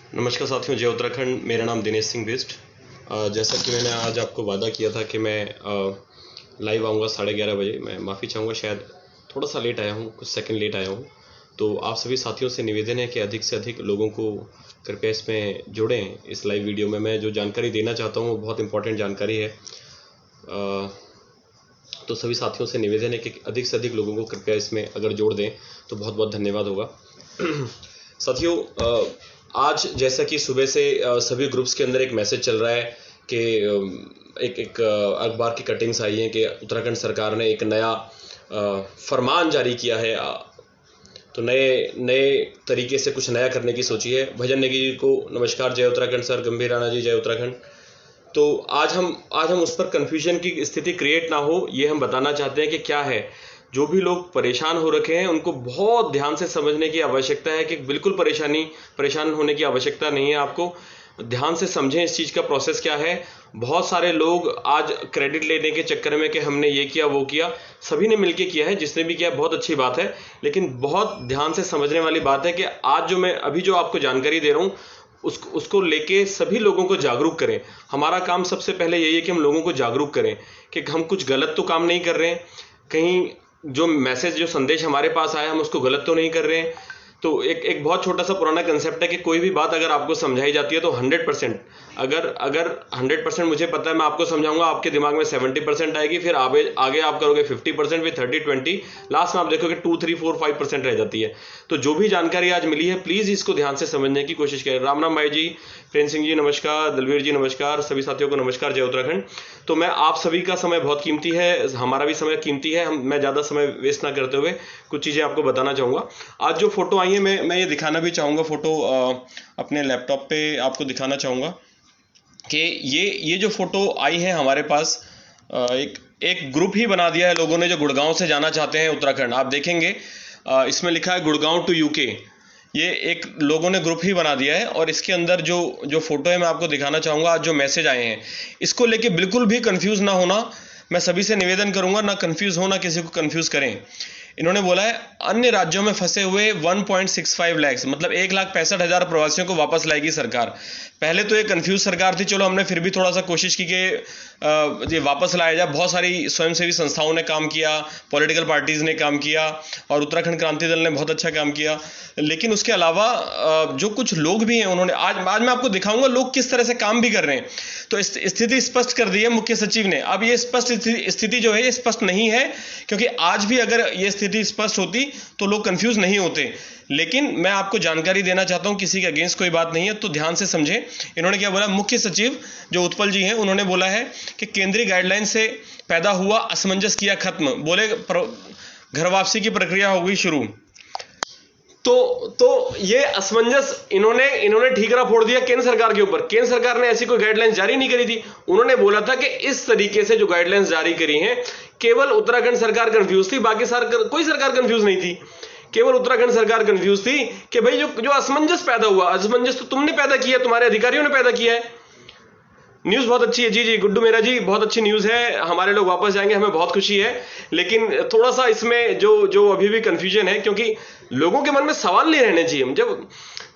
नमस्कार साथियों, जय उत्तराखंड। मेरा नाम दिनेश सिंह बिष्ट। जैसा कि मैंने आज आपको वादा किया था कि मैं लाइव आऊँगा 11:30 बजे। मैं माफ़ी चाहूँगा, शायद थोड़ा सा लेट आया हूँ, कुछ सेकंड लेट आया हूँ। तो आप सभी साथियों से निवेदन है कि अधिक से अधिक लोगों को कृपया इसमें जोड़ें। इस लाइव वीडियो में मैं जो जानकारी देना चाहता हूँ वो बहुत इंपॉर्टेंट जानकारी है। तो सभी साथियों से निवेदन है कि अधिक से अधिक लोगों को कृपया इसमें अगर जोड़ दें तो बहुत बहुत धन्यवाद होगा। साथियों, आज जैसा कि सुबह से सभी ग्रुप्स के अंदर एक मैसेज चल रहा है कि एक अखबार की कटिंग्स आई हैं कि उत्तराखंड सरकार ने एक नया फरमान जारी किया है। तो नए तरीके से कुछ नया करने की सोची है। भजन नेगी जी को नमस्कार, जय उत्तराखंड सर। गंभीर राणा जी, जय उत्तराखंड। तो आज हम उस पर कन्फ्यूजन की स्थिति क्रिएट ना हो, ये हम बताना चाहते हैं कि क्या है। जो भी लोग परेशान हो रखे हैं उनको बहुत ध्यान से समझने की आवश्यकता है कि बिल्कुल परेशान होने की आवश्यकता नहीं है। आपको ध्यान से समझें इस चीज़ का प्रोसेस क्या है। बहुत सारे लोग आज क्रेडिट लेने के चक्कर में कि हमने ये किया वो किया, सभी ने मिलके किया है। जिसने भी किया बहुत अच्छी बात है, लेकिन बहुत ध्यान से समझने वाली बात है कि आज जो मैं अभी जो आपको जानकारी दे रहा हूँ उसको लेके सभी लोगों को जागरूक करें। हमारा काम सबसे पहले यही है कि हम लोगों को जागरूक करें कि हम कुछ गलत तो काम नहीं कर रहे हैं, कहीं जो मैसेज जो संदेश हमारे पास आया हम उसको गलत तो नहीं कर रहे हैं। तो एक बहुत छोटा सा पुराना कंसेप्ट है कि कोई भी बात अगर आपको समझाई जाती है तो 100%, अगर 100% मुझे पता है मैं आपको समझाऊंगा, आपके दिमाग में 70% आएगी, फिर आगे आप करोगे 50%, फिर 30-20, लास्ट में आप देखोगे 2-3-4-5% रह जाती है। तो जो भी जानकारी आज मिली है प्लीज इसको ध्यान से समझने की कोशिश करें। राम राम भाई जी, प्रेम सिंह जी नमस्कार, दलवीर जी नमस्कार, सभी साथियों को नमस्कार, जय उत्तराखंड। तो मैं आप सभी का समय बहुत कीमती है, हमारा भी समय कीमती है। मैं ज़्यादा समय वेस्ट ना करते हुए कुछ चीज़ें आपको बताना चाहूँगा। आज जो फोटो आई है मैं ये दिखाना भी चाहूँगा। फोटो अपने लैपटॉप पे आपको दिखाना चाहूँगा कि ये जो फोटो आई है हमारे पास, एक ग्रुप ही बना दिया है लोगों ने जो गुड़गांव से जाना चाहते हैं उत्तराखंड। आप देखेंगे इसमें लिखा है गुड़गांव टू यूके। ये एक लोगों ने ग्रुप ही बना दिया है और इसके अंदर जो फोटो है मैं आपको दिखाना चाहूँगा। आज जो मैसेज आए हैं इसको लेके बिल्कुल भी कंफ्यूज ना होना। मैं सभी से निवेदन करूंगा, ना कंफ्यूज हो ना किसी को कंफ्यूज करें। इन्होंने बोला है अन्य राज्यों में फंसे हुए 1.65 लाख, मतलब 1,65,000 प्रवासियों को वापस लाएगी सरकार। पहले तो ये कंफ्यूज सरकार थी, चलो हमने फिर भी थोड़ा सा कोशिश की कि ये वापस लाया जाए। बहुत सारी स्वयंसेवी संस्थाओं ने काम किया, पॉलिटिकल पार्टीज ने काम किया और उत्तराखंड क्रांति दल ने बहुत अच्छा काम किया। लेकिन उसके अलावा जो कुछ लोग भी हैं उन्होंने आज मैं आपको दिखाऊंगा लोग किस तरह से काम भी कर रहे हैं। तो स्थिति स्पष्ट कर दी है मुख्य सचिव ने। अब ये स्पष्ट स्थिति जो है ये स्पष्ट नहीं है, क्योंकि आज भी अगर ये स्थिति स्पष्ट होती तो लोग कंफ्यूज नहीं होते। लेकिन मैं आपको जानकारी देना चाहता हूं, किसी के अगेंस्ट कोई बात नहीं है, तो ध्यान से समझें। इन्होंने क्या बोला, मुख्य सचिव जो उत्पल जी हैं उन्होंने बोला है कि केंद्रीय गाइडलाइन से पैदा हुआ असमंजस किया खत्म। बोले घर वापसी की प्रक्रिया हो गई शुरू। तो ये असमंजस इन्होंने ठीकरा फोड़ दिया केंद्र सरकार के ऊपर। केंद्र सरकार ने ऐसी कोई गाइडलाइंस जारी नहीं करी थी। उन्होंने बोला था कि इस तरीके से जो गाइडलाइंस जारी करी हैं, केवल उत्तराखंड सरकार कंफ्यूज थी, बाकी कोई सरकार कंफ्यूज नहीं थी। केवल उत्तराखंड सरकार कंफ्यूज थी कि भाई जो असमंजस पैदा हुआ, असमंजस तो तुमने पैदा किया, तुम्हारे अधिकारियों ने पैदा किया है। न्यूज़ बहुत अच्छी है जी गुड्डू मेरा जी, बहुत अच्छी न्यूज़ है। हमारे लोग वापस जाएंगे, हमें बहुत खुशी है। लेकिन थोड़ा सा इसमें जो अभी भी कंफ्यूजन है, क्योंकि लोगों के मन में सवाल नहीं रहने चाहिए।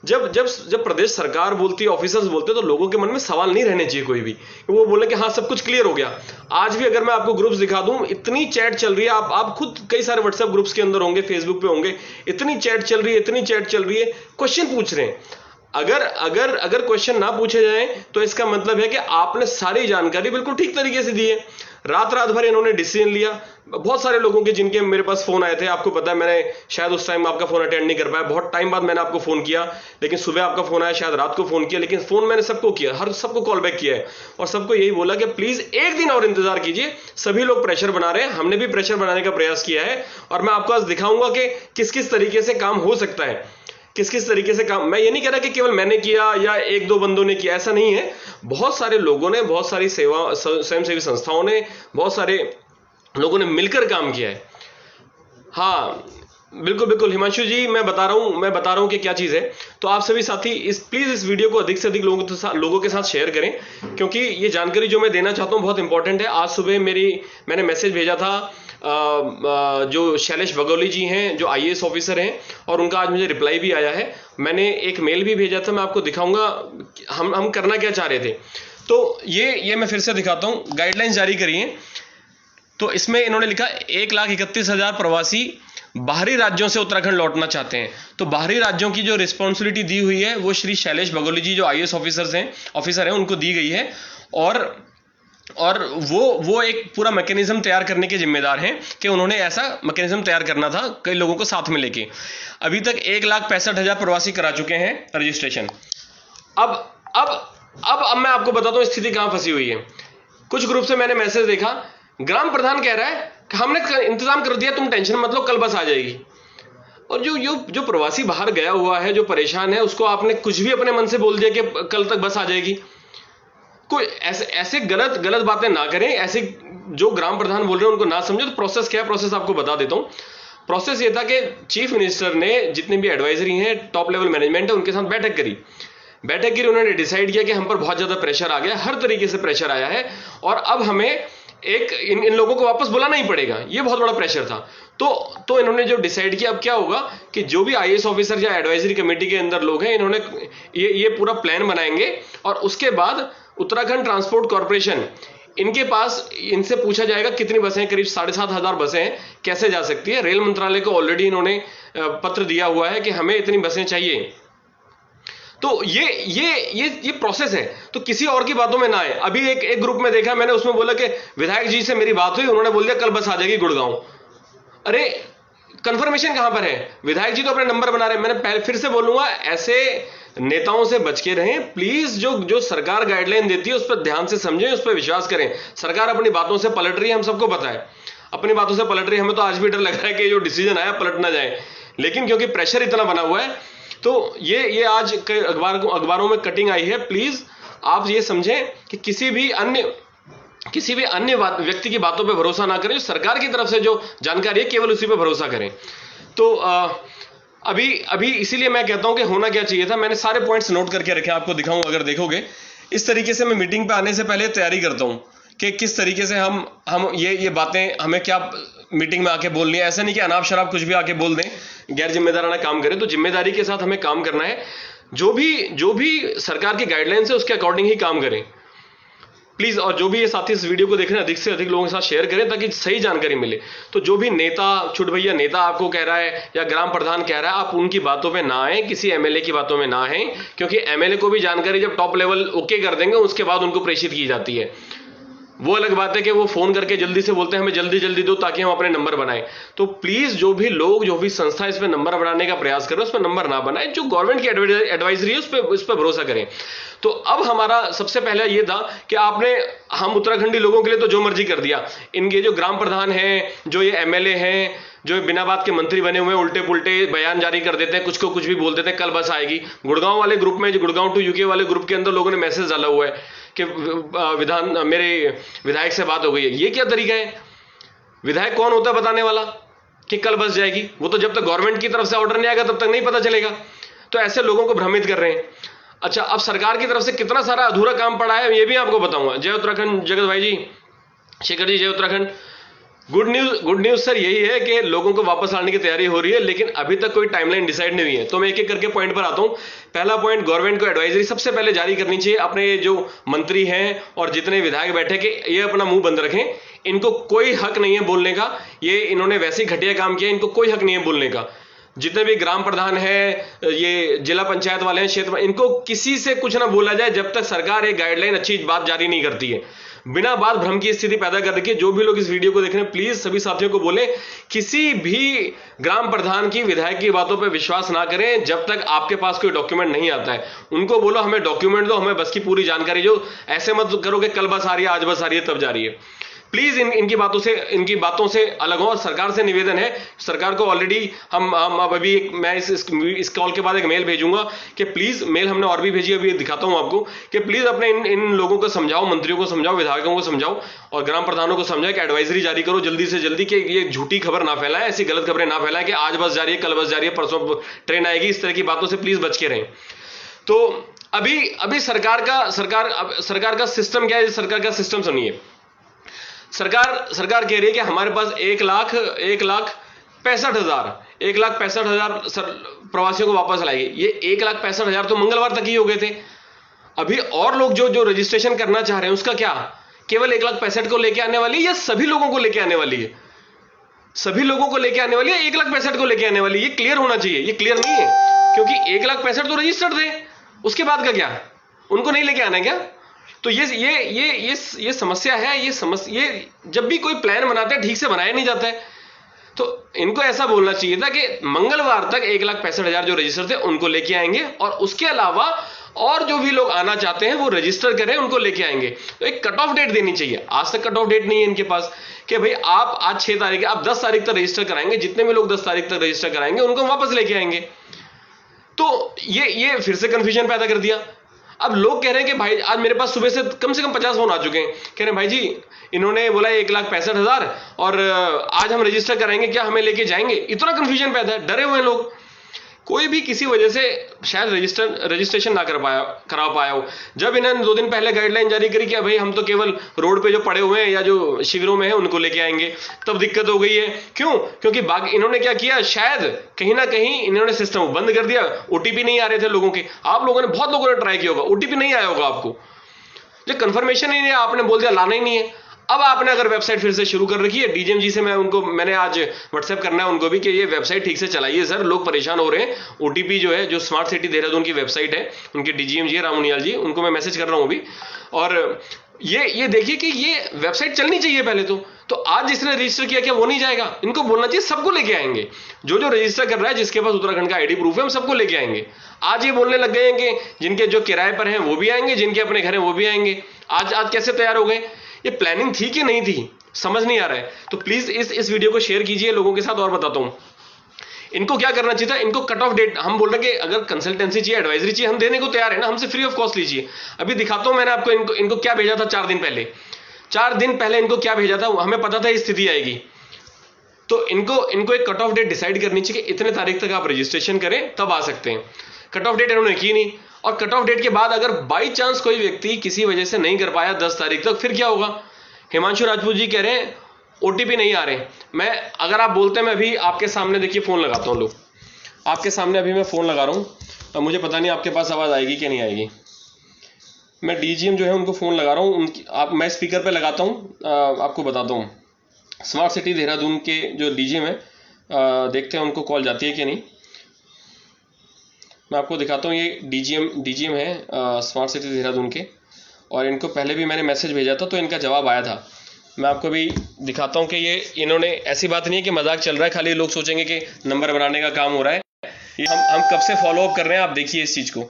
जब प्रदेश सरकार बोलती है, ऑफिसर्स बोलते हैं, तो लोगों के मन में सवाल नहीं रहने चाहिए कोई भी। वो बोले कि हाँ सब कुछ क्लियर हो गया। आज भी अगर मैं आपको ग्रुप्स दिखा दूं, इतनी चैट चल रही है, आप खुद कई सारे व्हाट्सएप ग्रुप्स के अंदर होंगे, फेसबुक पे होंगे, इतनी चैट चल रही है, क्वेश्चन पूछ रहे हैं। अगर क्वेश्चन ना पूछे जाएं तो इसका मतलब है कि आपने सारी जानकारी बिल्कुल ठीक तरीके से दी है। रात भर इन्होंने डिसीजन लिया। बहुत सारे लोगों के जिनके मेरे पास फोन आए थे, आपको पता है मैंने शायद उस टाइम आपका फोन अटेंड नहीं कर पाया, बहुत टाइम बाद मैंने आपको फोन किया। लेकिन सुबह आपका फोन आया, शायद रात को फोन किया, लेकिन फोन मैंने सबको किया, हर सबको कॉल बैक किया है और सबको यही बोला कि प्लीज एक दिन और इंतजार कीजिए। सभी लोग प्रेशर बना रहे हैं, हमने भी प्रेशर बनाने का प्रयास किया है और मैं आपको आज दिखाऊंगा कि किस किस तरीके से काम हो सकता है, किस किस तरीके से काम। मैं ये नहीं कह रहा कि केवल मैंने किया या एक दो बंदों ने किया, ऐसा नहीं है। बहुत सारे लोगों ने, बहुत सारी स्वयंसेवी संस्थाओं ने, बहुत सारे लोगों ने मिलकर काम किया है। हाँ बिल्कुल हिमांशु जी, मैं बता रहा हूं कि क्या चीज है। तो आप सभी साथी प्लीज इस वीडियो को अधिक से अधिक लोगों के साथ शेयर करें, क्योंकि ये जानकारी जो मैं देना चाहता हूं बहुत इंपॉर्टेंट है। आज सुबह मैंने मैसेज भेजा था जो शैलेश बगोली जी हैं, जो आईएएस ऑफिसर हैं, और उनका आज मुझे रिप्लाई भी आया है। मैंने एक मेल भी भेजा था, मैं आपको दिखाऊंगा हम करना क्या चाह रहे थे। तो ये मैं फिर से दिखाता हूं, गाइडलाइंस जारी करी हैं। तो इसमें इन्होंने लिखा 1,31,000 प्रवासी बाहरी राज्यों से उत्तराखंड लौटना चाहते हैं। तो बाहरी राज्यों की जो रिस्पॉन्सिबिलिटी दी हुई है वो श्री शैलेश बगोली जी, जो आईएएस ऑफिसर हैं, उनको दी गई है। और वो एक पूरा मैकेनिज्म तैयार करने के जिम्मेदार हैं कि उन्होंने ऐसा मैकेनिज्म तैयार करना था कई लोगों को साथ में लेके। अभी तक 1,65,000 प्रवासी करा चुके हैं रजिस्ट्रेशन। अब मैं आपको बताता हूँ स्थिति कहाँ फंसी हुई है। कुछ ग्रुप से मैंने मैसेज देखा, ग्राम प्रधान कह रहा है कि हमने इंतजाम कर दिया, तुम टेंशन मत लो, कल बस आ जाएगी। और जो प्रवासी बाहर गया हुआ है, जो परेशान है, उसको आपने कुछ भी अपने मन से बोल दिया कि कल तक बस आ जाएगी। कोई ऐसे गलत बातें ना करें। ऐसे जो ग्राम प्रधान बोल रहे हैं उनको ना समझो। तो प्रोसेस क्या है, प्रोसेस आपको बता देता हूं। प्रोसेस ये था कि चीफ मिनिस्टर ने जितने भी एडवाइजरी हैं, टॉप लेवल मैनेजमेंट है, उनके साथ बैठक करी। उन्होंने डिसाइड किया कि हम पर बहुत ज्यादा प्रेशर आ गया, हर तरीके से प्रेशर आया है, और अब हमें इन लोगों को वापस बुलाना ही पड़ेगा। ये बहुत बड़ा प्रेशर था। तो इन्होंने जो डिसाइड किया, अब क्या होगा कि जो भी आईएएस ऑफिसर या एडवाइजरी कमेटी के अंदर लोग हैं, इन्होंने ये पूरा प्लान बनाएंगे, और उसके बाद उत्तराखंड ट्रांसपोर्ट कॉर्पोरेशन, इनके पास इनसे पूछा जाएगा कितनी बसें, करीब 7,500 बसें हैं, कैसे जा सकती है। रेल मंत्रालय को ऑलरेडी इन्होंने पत्र दिया हुआ है कि हमें इतनी बसें चाहिए। तो ये प्रोसेस है। तो किसी और की बातों में ना आए। अभी एक ग्रुप में देखा मैंने, उसमें बोला कि विधायक जी से मेरी बात हुई, उन्होंने बोल दिया कल बस आ जाएगी गुड़गांव। अरे कंफर्मेशन कहां पर है? विधायक जी तो अपने नंबर बना रहे हैं। मैंने फिर से बोलूंगा, ऐसे नेताओं से बच के रहें प्लीज। जो सरकार गाइडलाइन देती है उस पर ध्यान से समझें, उस पर विश्वास करें। सरकार अपनी बातों से पलट रही है, हम सबको पता है, अपनी बातों से पलट रही है। हमें तो आज भी डर लग रहा है कि जो डिसीजन आया पलट ना जाए, लेकिन क्योंकि प्रेशर इतना बना हुआ है, तो ये आज अखबारों में कटिंग आई है। प्लीज आप ये समझें कि किसी भी अन्य व्यक्ति की बातों पे भरोसा ना करें। सरकार की तरफ से जो जानकारी है केवल उसी पे भरोसा करें। तो अभी इसीलिए मैं कहता हूं कि होना क्या चाहिए था। मैंने सारे पॉइंट्स नोट करके रखे, आपको दिखाऊं अगर देखोगे। इस तरीके से मैं मीटिंग पे आने से पहले तैयारी करता हूं कि किस तरीके से हम ये बातें हमें क्या मीटिंग में आके बोलनी है। ऐसा नहीं कि अनाप शराब कुछ भी आके बोल दें, गैर जिम्मेदाराना काम करें। तो जिम्मेदारी के साथ हमें काम करना है। जो भी सरकार की गाइडलाइंस है उसके अकॉर्डिंग ही काम करें प्लीज। और जो भी ये साथी इस वीडियो को देख रहे हैं, अधिक से अधिक लोगों के साथ शेयर करें ताकि सही जानकारी मिले। तो जो भी नेता, छुट भैया नेता आपको कह रहा है या ग्राम प्रधान कह रहा है, आप उनकी बातों पे ना आए, किसी एमएलए की बातों में ना आए, क्योंकि एमएलए को भी जानकारी जब टॉप लेवल ओके कर देंगे उसके बाद उनको प्रेषित की जाती है। वो अलग बात है कि वो फोन करके जल्दी से बोलते हैं हमें जल्दी दो ताकि हम अपने नंबर बनाएं। तो प्लीज जो भी लोग, जो भी संस्था इस पर नंबर बनाने का प्रयास करें, उस पर नंबर ना बनाएं। जो गवर्नमेंट की एडवाइजरी है उस पर भरोसा करें। तो अब हमारा सबसे पहला ये था कि हम उत्तराखंडी लोगों के लिए तो जो मर्जी कर दिया। इनके जो ग्राम प्रधान हैं, जो ये एमएलए हैं, जो बिना बात के मंत्री बने हुए, उल्टे पुल्टे बयान जारी कर देते हैं, कुछ को कुछ भी बोल देते हैं, कल बस आएगी। गुड़गांव वाले ग्रुप में, जो गुड़गांव टू यूके वाले ग्रुप के अंदर लोगों ने मैसेज डाला हुआ है कि मेरे विधायक से बात हो गई है। ये क्या तरीका है? विधायक कौन होता है बताने वाला कि कल बस जाएगी? वो तो जब तक गवर्नमेंट की तरफ से ऑर्डर नहीं आएगा तब तक नहीं पता चलेगा। तो ऐसे लोगों को भ्रमित कर रहे हैं। अच्छा, अब सरकार की तरफ से कितना सारा अधूरा काम पड़ा है ये भी आपको बताऊंगा। जय उत्तराखंड जगत भाई जी, शेखर जी, जय उत्तराखंड। गुड न्यूज सर यही है कि लोगों को वापस लाने की तैयारी हो रही है, लेकिन अभी तक कोई टाइमलाइन डिसाइड नहीं हुई है। तो मैं एक एक करके पॉइंट पर आता हूं। पहला पॉइंट, गवर्नमेंट को एडवाइजरी सबसे पहले जारी करनी चाहिए। अपने जो मंत्री हैं और जितने विधायक बैठे के ये अपना मुंह बंद रखें। इनको कोई हक नहीं है बोलने का। ये इन्होंने वैसे ही घटिया काम किया, इनको कोई हक नहीं है बोलने का। जितने भी ग्राम प्रधान है, ये जिला पंचायत वाले हैं, क्षेत्र, इनको किसी से कुछ ना बोला जाए जब तक सरकार एक गाइडलाइन अच्छी बात जारी नहीं करती है। बिना बात भ्रम की स्थिति पैदा कर रखी है। जो भी लोग इस वीडियो को देख रहे हैं प्लीज सभी साथियों को बोले, किसी भी ग्राम प्रधान की, विधायक की बातों पर विश्वास ना करें जब तक आपके पास कोई डॉक्यूमेंट नहीं आता है। उनको बोलो हमें डॉक्यूमेंट दो, हमें बस की पूरी जानकारी दो। ऐसे मत करो कि कल बस आ रही है, आज बस आ रही है, तब जा रही है। प्लीज इनकी बातों से अलग हो। और सरकार से निवेदन है, सरकार को ऑलरेडी हम अभी मैं इस कॉल के बाद एक मेल भेजूंगा कि प्लीज, मेल हमने और भी भेजी, अभी दिखाता हूं आपको, कि प्लीज अपने इन लोगों को समझाओ, मंत्रियों को समझाओ, विधायकों को समझाओ और ग्राम प्रधानों को समझाओ कि एडवाइजरी जारी करो जल्दी से जल्दी, कि ये झूठी खबर ना फैलाएं, ऐसी गलत खबरें ना फैलाएं कि आज बस जा रही है, कल बस जा रही है, परसों ट्रेन आएगी। इस तरह की बातों से प्लीज बच के रहें। तो अभी सरकार का सिस्टम क्या है? सरकार का सिस्टम सुनिए। सरकार कह रही है कि हमारे पास 1,65,000 प्रवासियों को वापस लाएगी। ये 1,65,000 तो मंगलवार तक ही हो गए थे। अभी और लोग जो रजिस्ट्रेशन करना चाह रहे हैं उसका क्या? केवल 1,65,000 को लेके आने वाली है या सभी लोगों को लेके आने वाली है? सभी लोगों को लेके आने वाली है, 1,65,000 को लेके आने वाली है? ये क्लियर होना चाहिए। ये क्लियर नहीं है, क्योंकि 1,65,000 तो रजिस्टर्ड थे, उसके बाद का क्या? उनको नहीं लेके आना है क्या? तो ये समस्या है। ये जब भी कोई प्लान बनाते हैं ठीक से बनाया नहीं जाता है। तो इनको ऐसा बोलना चाहिए था कि मंगलवार तक 1,65,000 जो रजिस्टर थे उनको लेके आएंगे, और उसके अलावा और जो भी लोग आना चाहते हैं वो रजिस्टर करें, उनको लेके आएंगे। तो एक कट ऑफ डेट देनी चाहिए। आज तक कट ऑफ डेट नहीं है इनके पास कि भाई आप आज 6 तारीख है, आप 10 तारीख तक रजिस्टर कराएंगे, जितने भी लोग 10 तारीख तक रजिस्टर कराएंगे उनको वापस लेके आएंगे। तो ये फिर से कंफ्यूजन पैदा कर दिया। अब लोग कह रहे हैं कि भाई आज मेरे पास सुबह से कम 50 फोन आ चुके हैं, कह रहे हैं भाई जी इन्होंने बोला 1,65,000 और आज हम रजिस्टर कराएंगे, क्या हमें लेके जाएंगे? इतना कंफ्यूजन पैदा है, डरे हुए हैं लोग। कोई भी किसी वजह से शायद रजिस्ट्रेशन ना करा पाया हो। जब इन्होंने 2 दिन पहले गाइडलाइन जारी करी कि भाई हम तो केवल रोड पे जो पड़े हुए हैं या जो शिविरों में हैं उनको लेके आएंगे, तब दिक्कत हो गई है। क्यों? क्योंकि इन्होंने क्या किया, शायद कहीं ना कहीं इन्होंने सिस्टम बंद कर दिया। ओटीपी नहीं आ रहे थे लोगों के। आप लोगों ने, बहुत लोगों ने ट्राई किया होगा, ओटीपी नहीं आया होगा आपको, जो कंफर्मेशन ही नहीं है, आपने बोल दिया लाना ही नहीं है। अब आपने अगर वेबसाइट फिर से शुरू कर रखी है, डीजीएम जी से मैंने आज व्हाट्सएप करना है उनको भी कि ये वेबसाइट ठीक से चलाइए सर, लोग परेशान हो रहे हैं। ओटीपी जो है, जो स्मार्ट सिटी देहरादून की वेबसाइट है, उनके डीजीएम जी राम मुनियाल जी, उनको मैं मैसेज कर रहा हूं अभी। और ये देखिए कि ये वेबसाइट चलनी चाहिए पहले तो आज जिसने रजिस्टर किया क्या वो नहीं जाएगा? इनको बोलना चाहिए सबको लेके आएंगे। जो रजिस्टर कर रहा है, जिसके पास उत्तराखंड का आईडी प्रूफ है, हम सबको लेके आएंगे। आज ये बोलने लग गए हैं कि जिनके जो किराए पर हैं वो भी आएंगे, जिनके अपने घर हैं वो भी आएंगे। आज कैसे तैयार हो गए? ये प्लानिंग थी कि नहीं थी, समझ नहीं आ रहा है। तो प्लीज इस वीडियो को शेयर कीजिए लोगों के साथ। और बताता हूं इनको क्या करना चाहिए था। इनको कट ऑफ डेट, हम बोल रहे हैं कि अगर कंसल्टेंसी चाहिए, एडवाइजरी चाहिए, हम देने को तैयार है ना, हमसे फ्री ऑफ कॉस्ट लीजिए। अभी दिखाता हूं मैंने आपको इनको क्या भेजा था 4 दिन पहले। 4 दिन पहले इनको क्या भेजा था, हमें पता था ये स्थिति आएगी। तो इनको एक कट ऑफ डेट डिसाइड करनी चाहिए कि इतने तारीख तक आप रजिस्ट्रेशन करें, तब आ सकते हैं। कट ऑफ डेट इन्होंने की नहीं, और कट ऑफ डेट के बाद अगर बाई चांस कोई व्यक्ति किसी वजह से नहीं कर पाया 10 तारीख तक, फिर क्या होगा? हिमांशु राजपूत जी कह रहे हैं ओटीपी नहीं आ रहे। अगर आप बोलते हैं, मैं अभी आपके सामने देखिए फोन लगाता हूं, लोग आपके सामने अभी मैं फोन लगा रहा हूं। अब मुझे पता नहीं आपके पास आवाज आएगी कि नहीं आएगी। मैं डीजीएम जो है उनको फोन लगा रहा हूं, मैं स्पीकर पे लगाता हूं, आपको बताता हूं। स्मार्ट सिटी देहरादून के जो डीजीएम है, देखते हैं उनको कॉल जाती है कि नहीं। मैं आपको दिखाता हूँ, ये डीजीएम है स्मार्ट सिटी देहरादून के, और इनको पहले भी मैंने मैसेज भेजा था तो इनका जवाब आया था। मैं आपको भी दिखाता हूँ कि ये इन्होंने, ऐसी बात नहीं है कि मजाक चल रहा है, खाली लोग सोचेंगे कि नंबर बनाने का काम हो रहा है। ये हम कब से फॉलो अप कर रहे हैं, आप देखिए इस चीज़ को।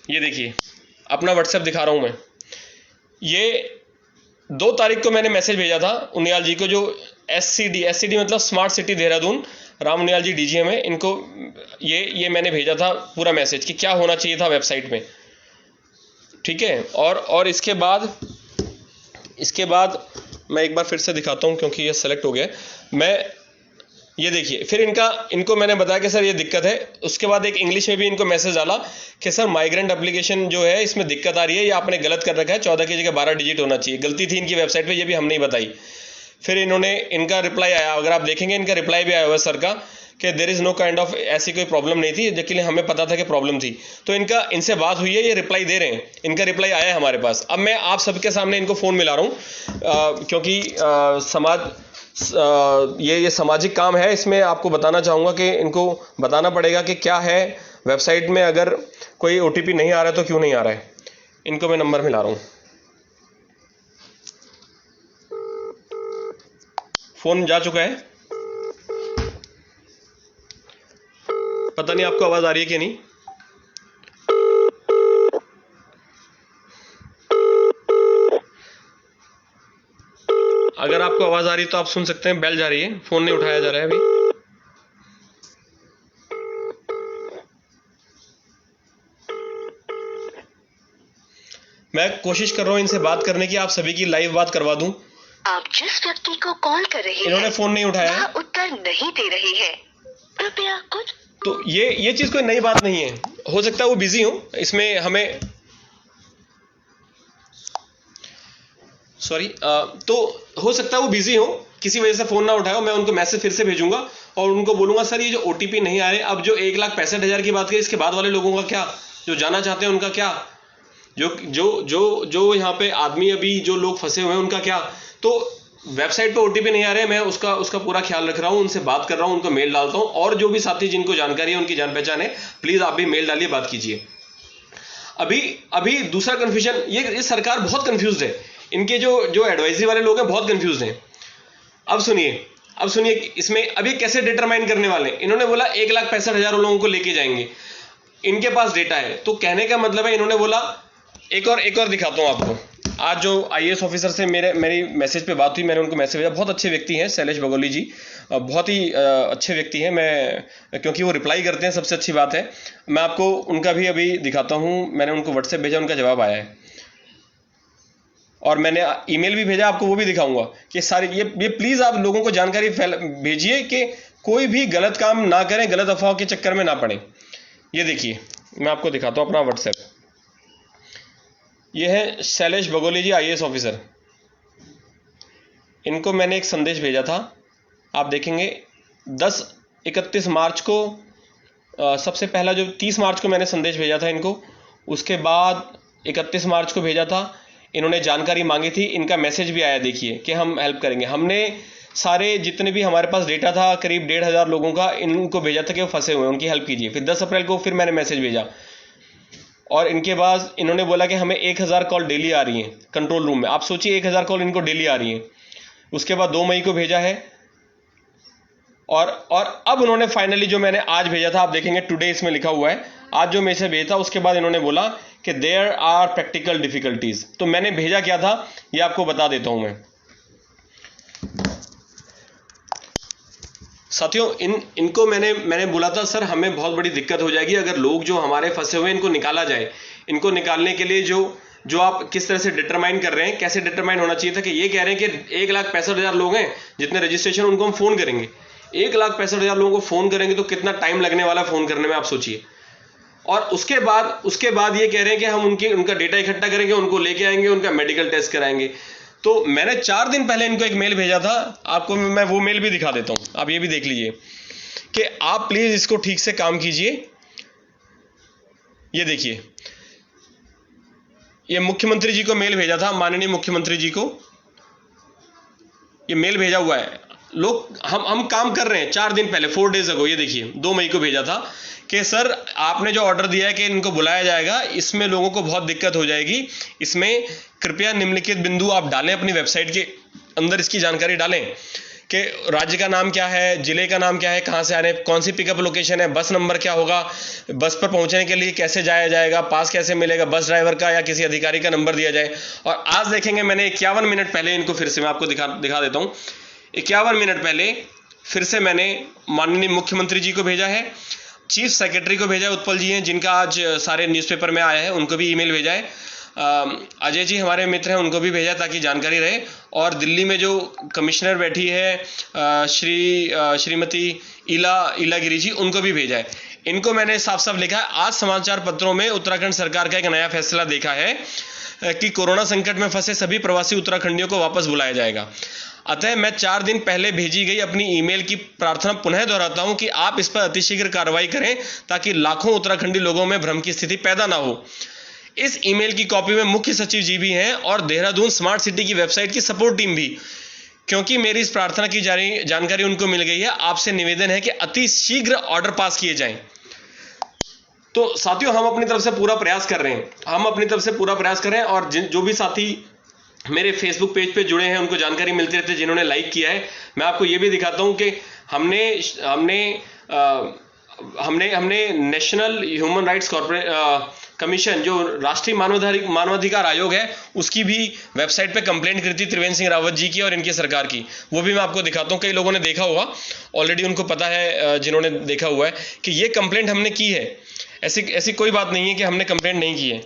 ये देखिए, अपना व्हाट्सएप दिखा रहा हूँ मैं। ये 2 तारीख को मैंने मैसेज भेजा था उनियाल जी को, जो एससीडी मतलब स्मार्ट सिटी देहरादून, राम उनियाल जी डीजीएम है। इनको ये मैंने भेजा था पूरा मैसेज कि क्या होना चाहिए था वेबसाइट में, ठीक है। और इसके बाद मैं एक बार फिर से दिखाता हूं, क्योंकि ये सेलेक्ट हो गया। ये देखिए, फिर इनको मैंने बताया कि सर ये दिक्कत है। उसके बाद एक इंग्लिश में भी इनको मैसेज डाला कि सर माइग्रेंट एप्लीकेशन जो है इसमें दिक्कत आ रही है, ये आपने गलत कर रखा है, 14 की जगह 12 डिजिट होना चाहिए, गलती थी इनकी वेबसाइट पे, ये भी हमने ही बताई। फिर इनका रिप्लाई आया, अगर आप देखेंगे इनका रिप्लाई भी आया हुआ है सर का, कि there is no kind of, ऐसी कोई प्रॉब्लम नहीं थी, लेकिन हमें पता था कि प्रॉब्लम थी। तो इनसे बात हुई है, ये रिप्लाई दे रहे हैं, इनका रिप्लाई आया है हमारे पास। अब मैं आप सबके सामने इनको फ़ोन मिला रहा हूँ, क्योंकि ये सामाजिक काम है, इसमें आपको बताना चाहूँगा कि इनको बताना पड़ेगा कि क्या है वेबसाइट में, अगर कोई ओटीपी नहीं आ रहा है तो क्यों नहीं आ रहा है। इनको मैं नंबर मिला रहा हूँ, फ़ोन जा चुका है, पता नहीं आपको आवाज आ रही है कि नहीं। अगर आपको आवाज आ रही है तो आप सुन सकते हैं, बेल जा रही है, फोन नहीं उठाया जा रहा है अभी। मैं कोशिश कर रहा हूं इनसे बात करने की, आप सभी की लाइव बात करवा दूं। आप जिस व्यक्ति को कॉल कर रहे हैं, इन्होंने फोन नहीं उठाया है, उत्तर नहीं दे रही है, कृपया कुछ। तो ये चीज कोई नई बात नहीं है, हो सकता है वो बिजी हो, इसमें हमें सॉरी, तो हो सकता है वो बिजी हो, किसी वजह से फोन ना उठाए, मैं उनको मैसेज फिर से भेजूंगा और उनको बोलूंगा सर ये जो ओटीपी नहीं आ रहे, अब जो 1,65,000 की बात करें, इसके बाद वाले लोगों का क्या, जो जाना चाहते हैं उनका क्या, जो जो जो जो यहाँ पे आदमी अभी जो लोग फंसे हुए हैं उनका क्या। तो वेबसाइट पे ओटीपी नहीं आ रहे, मैं उसका पूरा ख्याल रख रहा हूँ, उनसे बात कर रहा हूँ, उनको मेल डालता हूँ, और जो भी साथी जिनको जानकारी है, उनकी जान पहचान है, प्लीज आप भी मेल डालिए, बात कीजिए। अभी अभी दूसरा कंफ्यूजन, ये सरकार बहुत कंफ्यूज्ड है, इनके जो एडवाइजरी वाले लोग हैं बहुत कंफ्यूज्ड हैं। अब सुनिए इसमें अभी कैसे डिटरमाइन करने वाले हैं। इन्होंने बोला 1,65,000 लोगों को लेके जाएंगे, इनके पास डेटा है, तो कहने का मतलब है इन्होंने बोला, एक और दिखाता हूं आपको। आज जो आईएएस ऑफिसर से मेरी मैसेज पे बात हुई, मैंने उनको मैसेज भेजा, बहुत अच्छे व्यक्ति हैं शैलेश बगोली जी, बहुत ही अच्छे व्यक्ति हैं, मैं क्योंकि वो रिप्लाई करते हैं, सबसे अच्छी बात है। मैं आपको उनका भी अभी दिखाता हूं, मैंने उनको व्हाट्सएप भेजा, उनका जवाब आया है, और मैंने ईमेल भी भेजा, आपको वो भी दिखाऊंगा कि सारी ये प्लीज आप लोगों को जानकारी भेजिए कि कोई भी गलत काम ना करें, गलत अफवाह के चक्कर में ना पड़े। ये देखिए, मैं आपको दिखाता हूं अपना व्हाट्सएप, ये है शैलेश बगोली जी, आईएएस ऑफिसर। इनको मैंने एक संदेश भेजा था, आप देखेंगे 31 मार्च को, सबसे पहला जो 30 मार्च को मैंने संदेश भेजा था इनको, उसके बाद 31 मार्च को भेजा था, इन्होंने जानकारी मांगी थी, इनका मैसेज भी आया, देखिए कि हम हेल्प करेंगे। हमने सारे जितने भी हमारे पास डेटा था करीब 1,500 लोगों का, इनको भेजा था कि वो फंसे हुए हैं, उनकी हेल्प कीजिए। फिर 10 अप्रैल को फिर मैंने मैसेज भेजा, और इनके बाद इन्होंने बोला कि हमें 1,000 कॉल डेली आ रही हैं कंट्रोल रूम में। आप सोचिए 1,000 कॉल इनको डेली आ रही हैं। उसके बाद 2 मई को भेजा है, और अब उन्होंने फाइनली जो मैंने आज भेजा था, आप देखेंगे टुडे इसमें लिखा हुआ है, आज जो मैसेज भेजा था उसके बाद इन्होंने बोला कि देयर आर प्रैक्टिकल डिफिकल्टीज। तो मैंने भेजा क्या था ये आपको बता देता हूं मैं। साथियों, इनको मैंने बोला था सर हमें बहुत बड़ी दिक्कत हो जाएगी अगर लोग जो हमारे फंसे हुए हैं इनको निकाला जाए। इनको निकालने के लिए जो आप किस तरह से डिटरमाइन कर रहे हैं, कैसे डिटरमाइन होना चाहिए था कि ये कह रहे हैं कि 1,65,000 लोग हैं जितने रजिस्ट्रेशन, उनको हम फोन करेंगे। 1,65,000 लोगों को फोन करेंगे तो कितना टाइम लगने वाला है फोन करने में, आप सोचिए। और उसके बाद ये कह रहे हैं कि हम उनका डेटा इकट्ठा करेंगे, उनको लेके आएंगे, उनका मेडिकल टेस्ट कराएंगे। तो मैंने 4 दिन पहले इनको एक मेल भेजा था, आपको मैं वो मेल भी दिखा देता हूं, आप ये भी देख लीजिए कि आप प्लीज इसको ठीक से काम कीजिए। ये देखिए, ये मुख्यमंत्री जी को मेल भेजा था, माननीय मुख्यमंत्री जी को ये मेल भेजा हुआ है। लोग हम काम कर रहे हैं 4 दिन पहले, 4 डेज अगो, ये देखिए 2 मई को भेजा था कि सर आपने जो ऑर्डर दिया है कि इनको बुलाया जाएगा, इसमें लोगों को बहुत दिक्कत हो जाएगी, इसमें कृपया निम्नलिखित बिंदु आप डालें, अपनी वेबसाइट के अंदर इसकी जानकारी डालें कि राज्य का नाम क्या है, जिले का नाम क्या है, कहाँ से आ रहे हैं, कौन सी पिकअप लोकेशन है, बस नंबर क्या होगा, बस पर पहुंचने के लिए कैसे जाया जाएगा, पास कैसे मिलेगा, बस ड्राइवर का या किसी अधिकारी का नंबर दिया जाए। और आज देखेंगे मैंने 51 मिनट पहले इनको फिर से मैं आपको दिखा देता हूँ, 51 मिनट पहले फिर से मैंने माननीय मुख्यमंत्री जी को भेजा है, चीफ सेक्रेटरी को भेजा है, उत्पल जी हैं जिनका आज सारे न्यूज़पेपर में आया है, उनको भी ईमेल भेजा है, अजय जी हमारे मित्र हैं उनको भी भेजा ताकि जानकारी रहे, और दिल्ली में जो कमिश्नर बैठी है श्रीमती ईला गिरी जी, उनको भी भेजा है। इनको मैंने साफ साफ लिखा है, आज समाचार पत्रों में उत्तराखंड सरकार का एक नया फैसला देखा है कि कोरोना संकट में फंसे सभी प्रवासी उत्तराखंडियों को वापस बुलाया जाएगा। अतः मैं 4 दिन पहले भेजी गई अपनी ईमेल की प्रार्थना पुनः दोहराता हूं कि आप इस पर अतिशीघ्र कार्रवाई करें ताकि लाखों उत्तराखंडी लोगों में भ्रम की स्थिति पैदा ना हो। इस ईमेल की कॉपी में मुख्य सचिव जी भी हैं और देहरादून स्मार्ट सिटी की वेबसाइट की सपोर्ट टीम भी। क्योंकि मेरी इस प्रार्थना की जानकारी उनको मिल गई है, आपसे निवेदन है कि अति शीघ्र ऑर्डर पास किए जाएं। तो साथियों, हम अपनी तरफ से पूरा प्रयास कर रहे हैं, और जो भी साथी मेरे फेसबुक पेज पे जुड़े हैं उनको जानकारी मिलती रहती है, जिन्होंने लाइक किया है। मैं आपको ये भी दिखाता हूं कि हमने नेशनल ह्यूमन राइट्स कमीशन, जो राष्ट्रीय मानवाधिकार आयोग है, उसकी भी वेबसाइट पे कंप्लेंट करी थी त्रिवेंद्र सिंह रावत जी की और इनकी सरकार की। वो भी मैं आपको दिखाता हूँ, कई लोगों ने देखा होगा ऑलरेडी, उनको पता है जिन्होंने देखा हुआ है कि ये कंप्लेंट हमने की है। ऐसी कोई बात नहीं है कि हमने कंप्लेंट नहीं की है।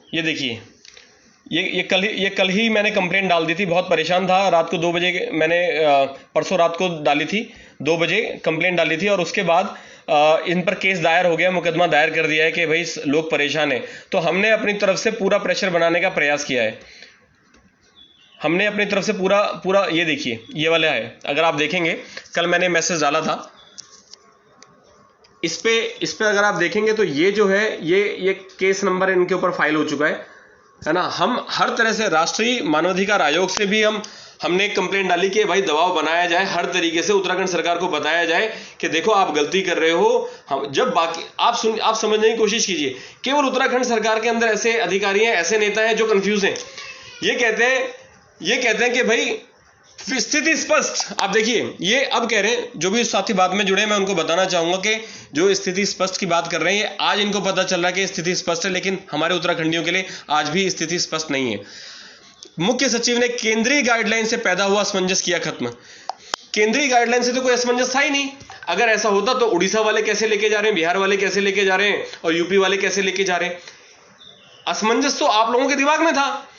ये देखिए, ये कल ही मैंने कंप्लेंट डाल दी थी, बहुत परेशान था, रात को 2 बजे मैंने परसों रात को डाली थी, 2 बजे कंप्लेंट डाली थी, और उसके बाद इन पर केस दायर हो गया, मुकदमा दायर कर दिया है कि भाई लोग परेशान हैं। तो हमने अपनी तरफ से पूरा प्रेशर बनाने का प्रयास किया है। हमने अपनी तरफ से पूरा ये देखिए, ये वाला है, अगर आप देखेंगे कल मैंने मैसेज डाला था इस पे अगर आप देखेंगे तो ये जो है ये केस नंबर इनके ऊपर फाइल हो चुका है ना। हम हर तरह से राष्ट्रीय मानवाधिकार आयोग से भी हमने एक कंप्लेंट डाली कि भाई दबाव बनाया जाए, हर तरीके से उत्तराखंड सरकार को बताया जाए कि देखो आप गलती कर रहे हो। हम जब बाकी आप समझने की कोशिश कीजिए, केवल उत्तराखंड सरकार के अंदर ऐसे अधिकारी हैं, ऐसे नेता हैं जो कंफ्यूज हैं। ये कहते हैं कि भाई स्थिति स्पष्ट। आप देखिए ये अब कह रहे हैं, जो भी साथी बाद में जुड़े मैं उनको बताना चाहूंगा कि जो स्थिति स्पष्ट की बात कर रहे हैं, आज इनको पता चल रहा है कि स्थिति स्पष्ट है, लेकिन हमारे उत्तराखंडियों के लिए आज भी स्थिति स्पष्ट नहीं है। मुख्य सचिव ने केंद्रीय गाइडलाइन से पैदा हुआ असमंजस किया खत्म। केंद्रीय गाइडलाइन से तो कोई असमंजस था ही नहीं। अगर ऐसा होता तो उड़ीसा वाले कैसे लेके जा रहे हैं, बिहार वाले कैसे लेके जा रहे हैं और यूपी वाले कैसे लेके जा रहे हैं? असमंजस तो आप लोगों के दिमाग में था।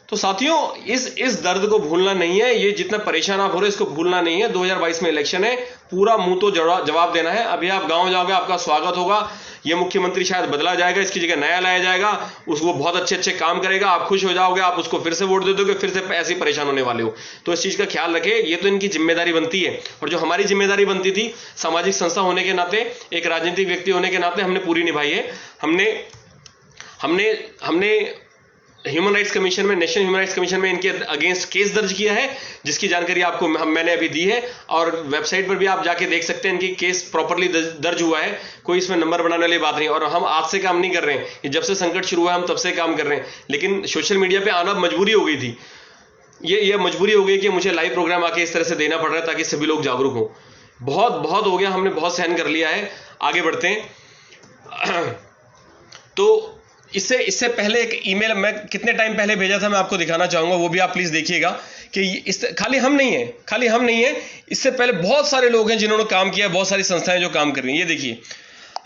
तो साथियों इस दर्द को भूलना नहीं है, ये जितना परेशान आप हो रहे हैं इसको भूलना नहीं है। 2022 में इलेक्शन है, पूरा मुंह तो जवाब देना है। अभी आप गांव जाओगे, आपका स्वागत होगा। ये मुख्यमंत्री शायद बदला जाएगा, इसकी जगह नया लाया जाएगा, उसको बहुत अच्छे काम करेगा, आप खुश हो जाओगे, आप उसको फिर से वोट दे दोगे, फिर से ऐसे ही परेशान होने वाले हो। तो इस चीज का ख्याल रखें, ये तो इनकी जिम्मेदारी बनती है। और जो हमारी जिम्मेदारी बनती थी सामाजिक संस्था होने के नाते, एक राजनीतिक व्यक्ति होने के नाते, हमने पूरी निभाई है। हमने ह्यूमन राइट्स कमीशन में, नेशनल ह्यूमन राइट्स कमीशन में इनके अगेंस्ट केस दर्ज किया है, जिसकी जानकारी आपको मैंने अभी दी है। और वेबसाइट पर भी आप जाके देख सकते हैं, इनकी केस प्रॉपर्ली दर्ज हुआ है, कोई इसमें नंबर बनाने वाली बात नहीं। और हम आज से काम नहीं कर रहे हैं, जब से संकट शुरू हुआ हम तब से काम कर रहे हैं। लेकिन सोशल मीडिया पे आना मजबूरी हो गई थी, ये मजबूरी हो गई कि मुझे लाइव प्रोग्राम आके इस तरह से देना पड़ रहा है ताकि सभी लोग जागरूक हों। बहुत हो गया, हमने बहुत सहन कर लिया है, आगे बढ़ते हैं। तो इससे पहले एक ईमेल मैं कितने टाइम पहले भेजा था, मैं आपको दिखाना चाहूंगा, वो भी आप प्लीज देखिएगा कि खाली हम नहीं है, इससे पहले बहुत सारे लोग हैं जिन्होंने काम किया, बहुत सारी संस्थाएं जो काम कर रही हैं। ये देखिए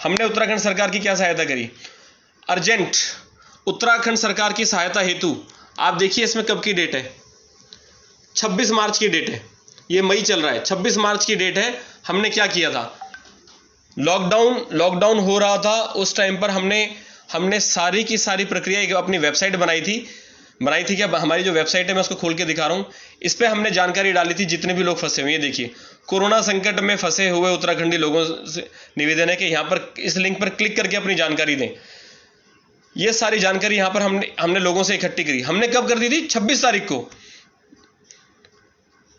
हमने उत्तराखंड सरकार की क्या सहायता करी। अर्जेंट उत्तराखंड सरकार की सहायता हेतु, आप देखिए इसमें कब की डेट है, 26 मार्च की डेट है, ये मई चल रहा है, 26 मार्च की डेट है। हमने क्या किया था, लॉकडाउन हो रहा था उस टाइम पर हमने सारी की सारी प्रक्रिया अपनी वेबसाइट बनाई थी कि हमारी जो वेबसाइट है मैं उसको खोल के दिखा रहा हूं। इस पे हमने जानकारी डाली थी जितने भी लोग फंसे हुए। ये देखिए, कोरोना संकट में फंसे हुए उत्तराखंडी लोगों से निवेदन है कि यहां पर इस लिंक पर क्लिक करके अपनी जानकारी दें। ये सारी जानकारी यहां पर हमने लोगों से इकट्ठी करी। हमने कब कर दी थी, 26 तारीख को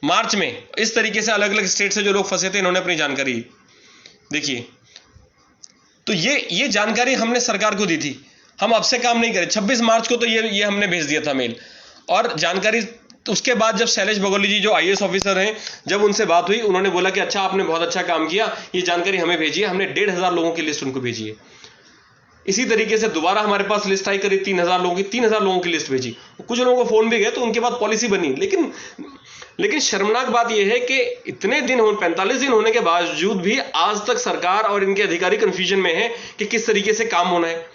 मार्च में। इस तरीके से अलग अलग स्टेट से जो लोग फंसे थे इन्होंने अपनी जानकारी देखिए। तो ये जानकारी हमने सरकार को दी थी, हम अब से काम नहीं करें। 26 मार्च को तो ये हमने भेज दिया था मेल। और जानकारी उसके बाद जब शैलेश बगोली जी जो आईएएस ऑफिसर हैं, जब उनसे बात हुई, उन्होंने बोला कि अच्छा आपने बहुत अच्छा काम किया, ये जानकारी हमें भेजिए। हमने 1,500 लोगों की लिस्ट उनको भेजी है। इसी तरीके से दोबारा हमारे पास लिस्ट आई, करीब 3,000 लोगों की लिस्ट भेजी। कुछ लोगों को फोन भी गए तो उनके बाद पॉलिसी बनी। लेकिन शर्मनाक बात यह है कि इतने दिन 45 दिन होने के बावजूद भी आज तक सरकार और इनके अधिकारी कंफ्यूजन में है कि किस तरीके से काम होना है।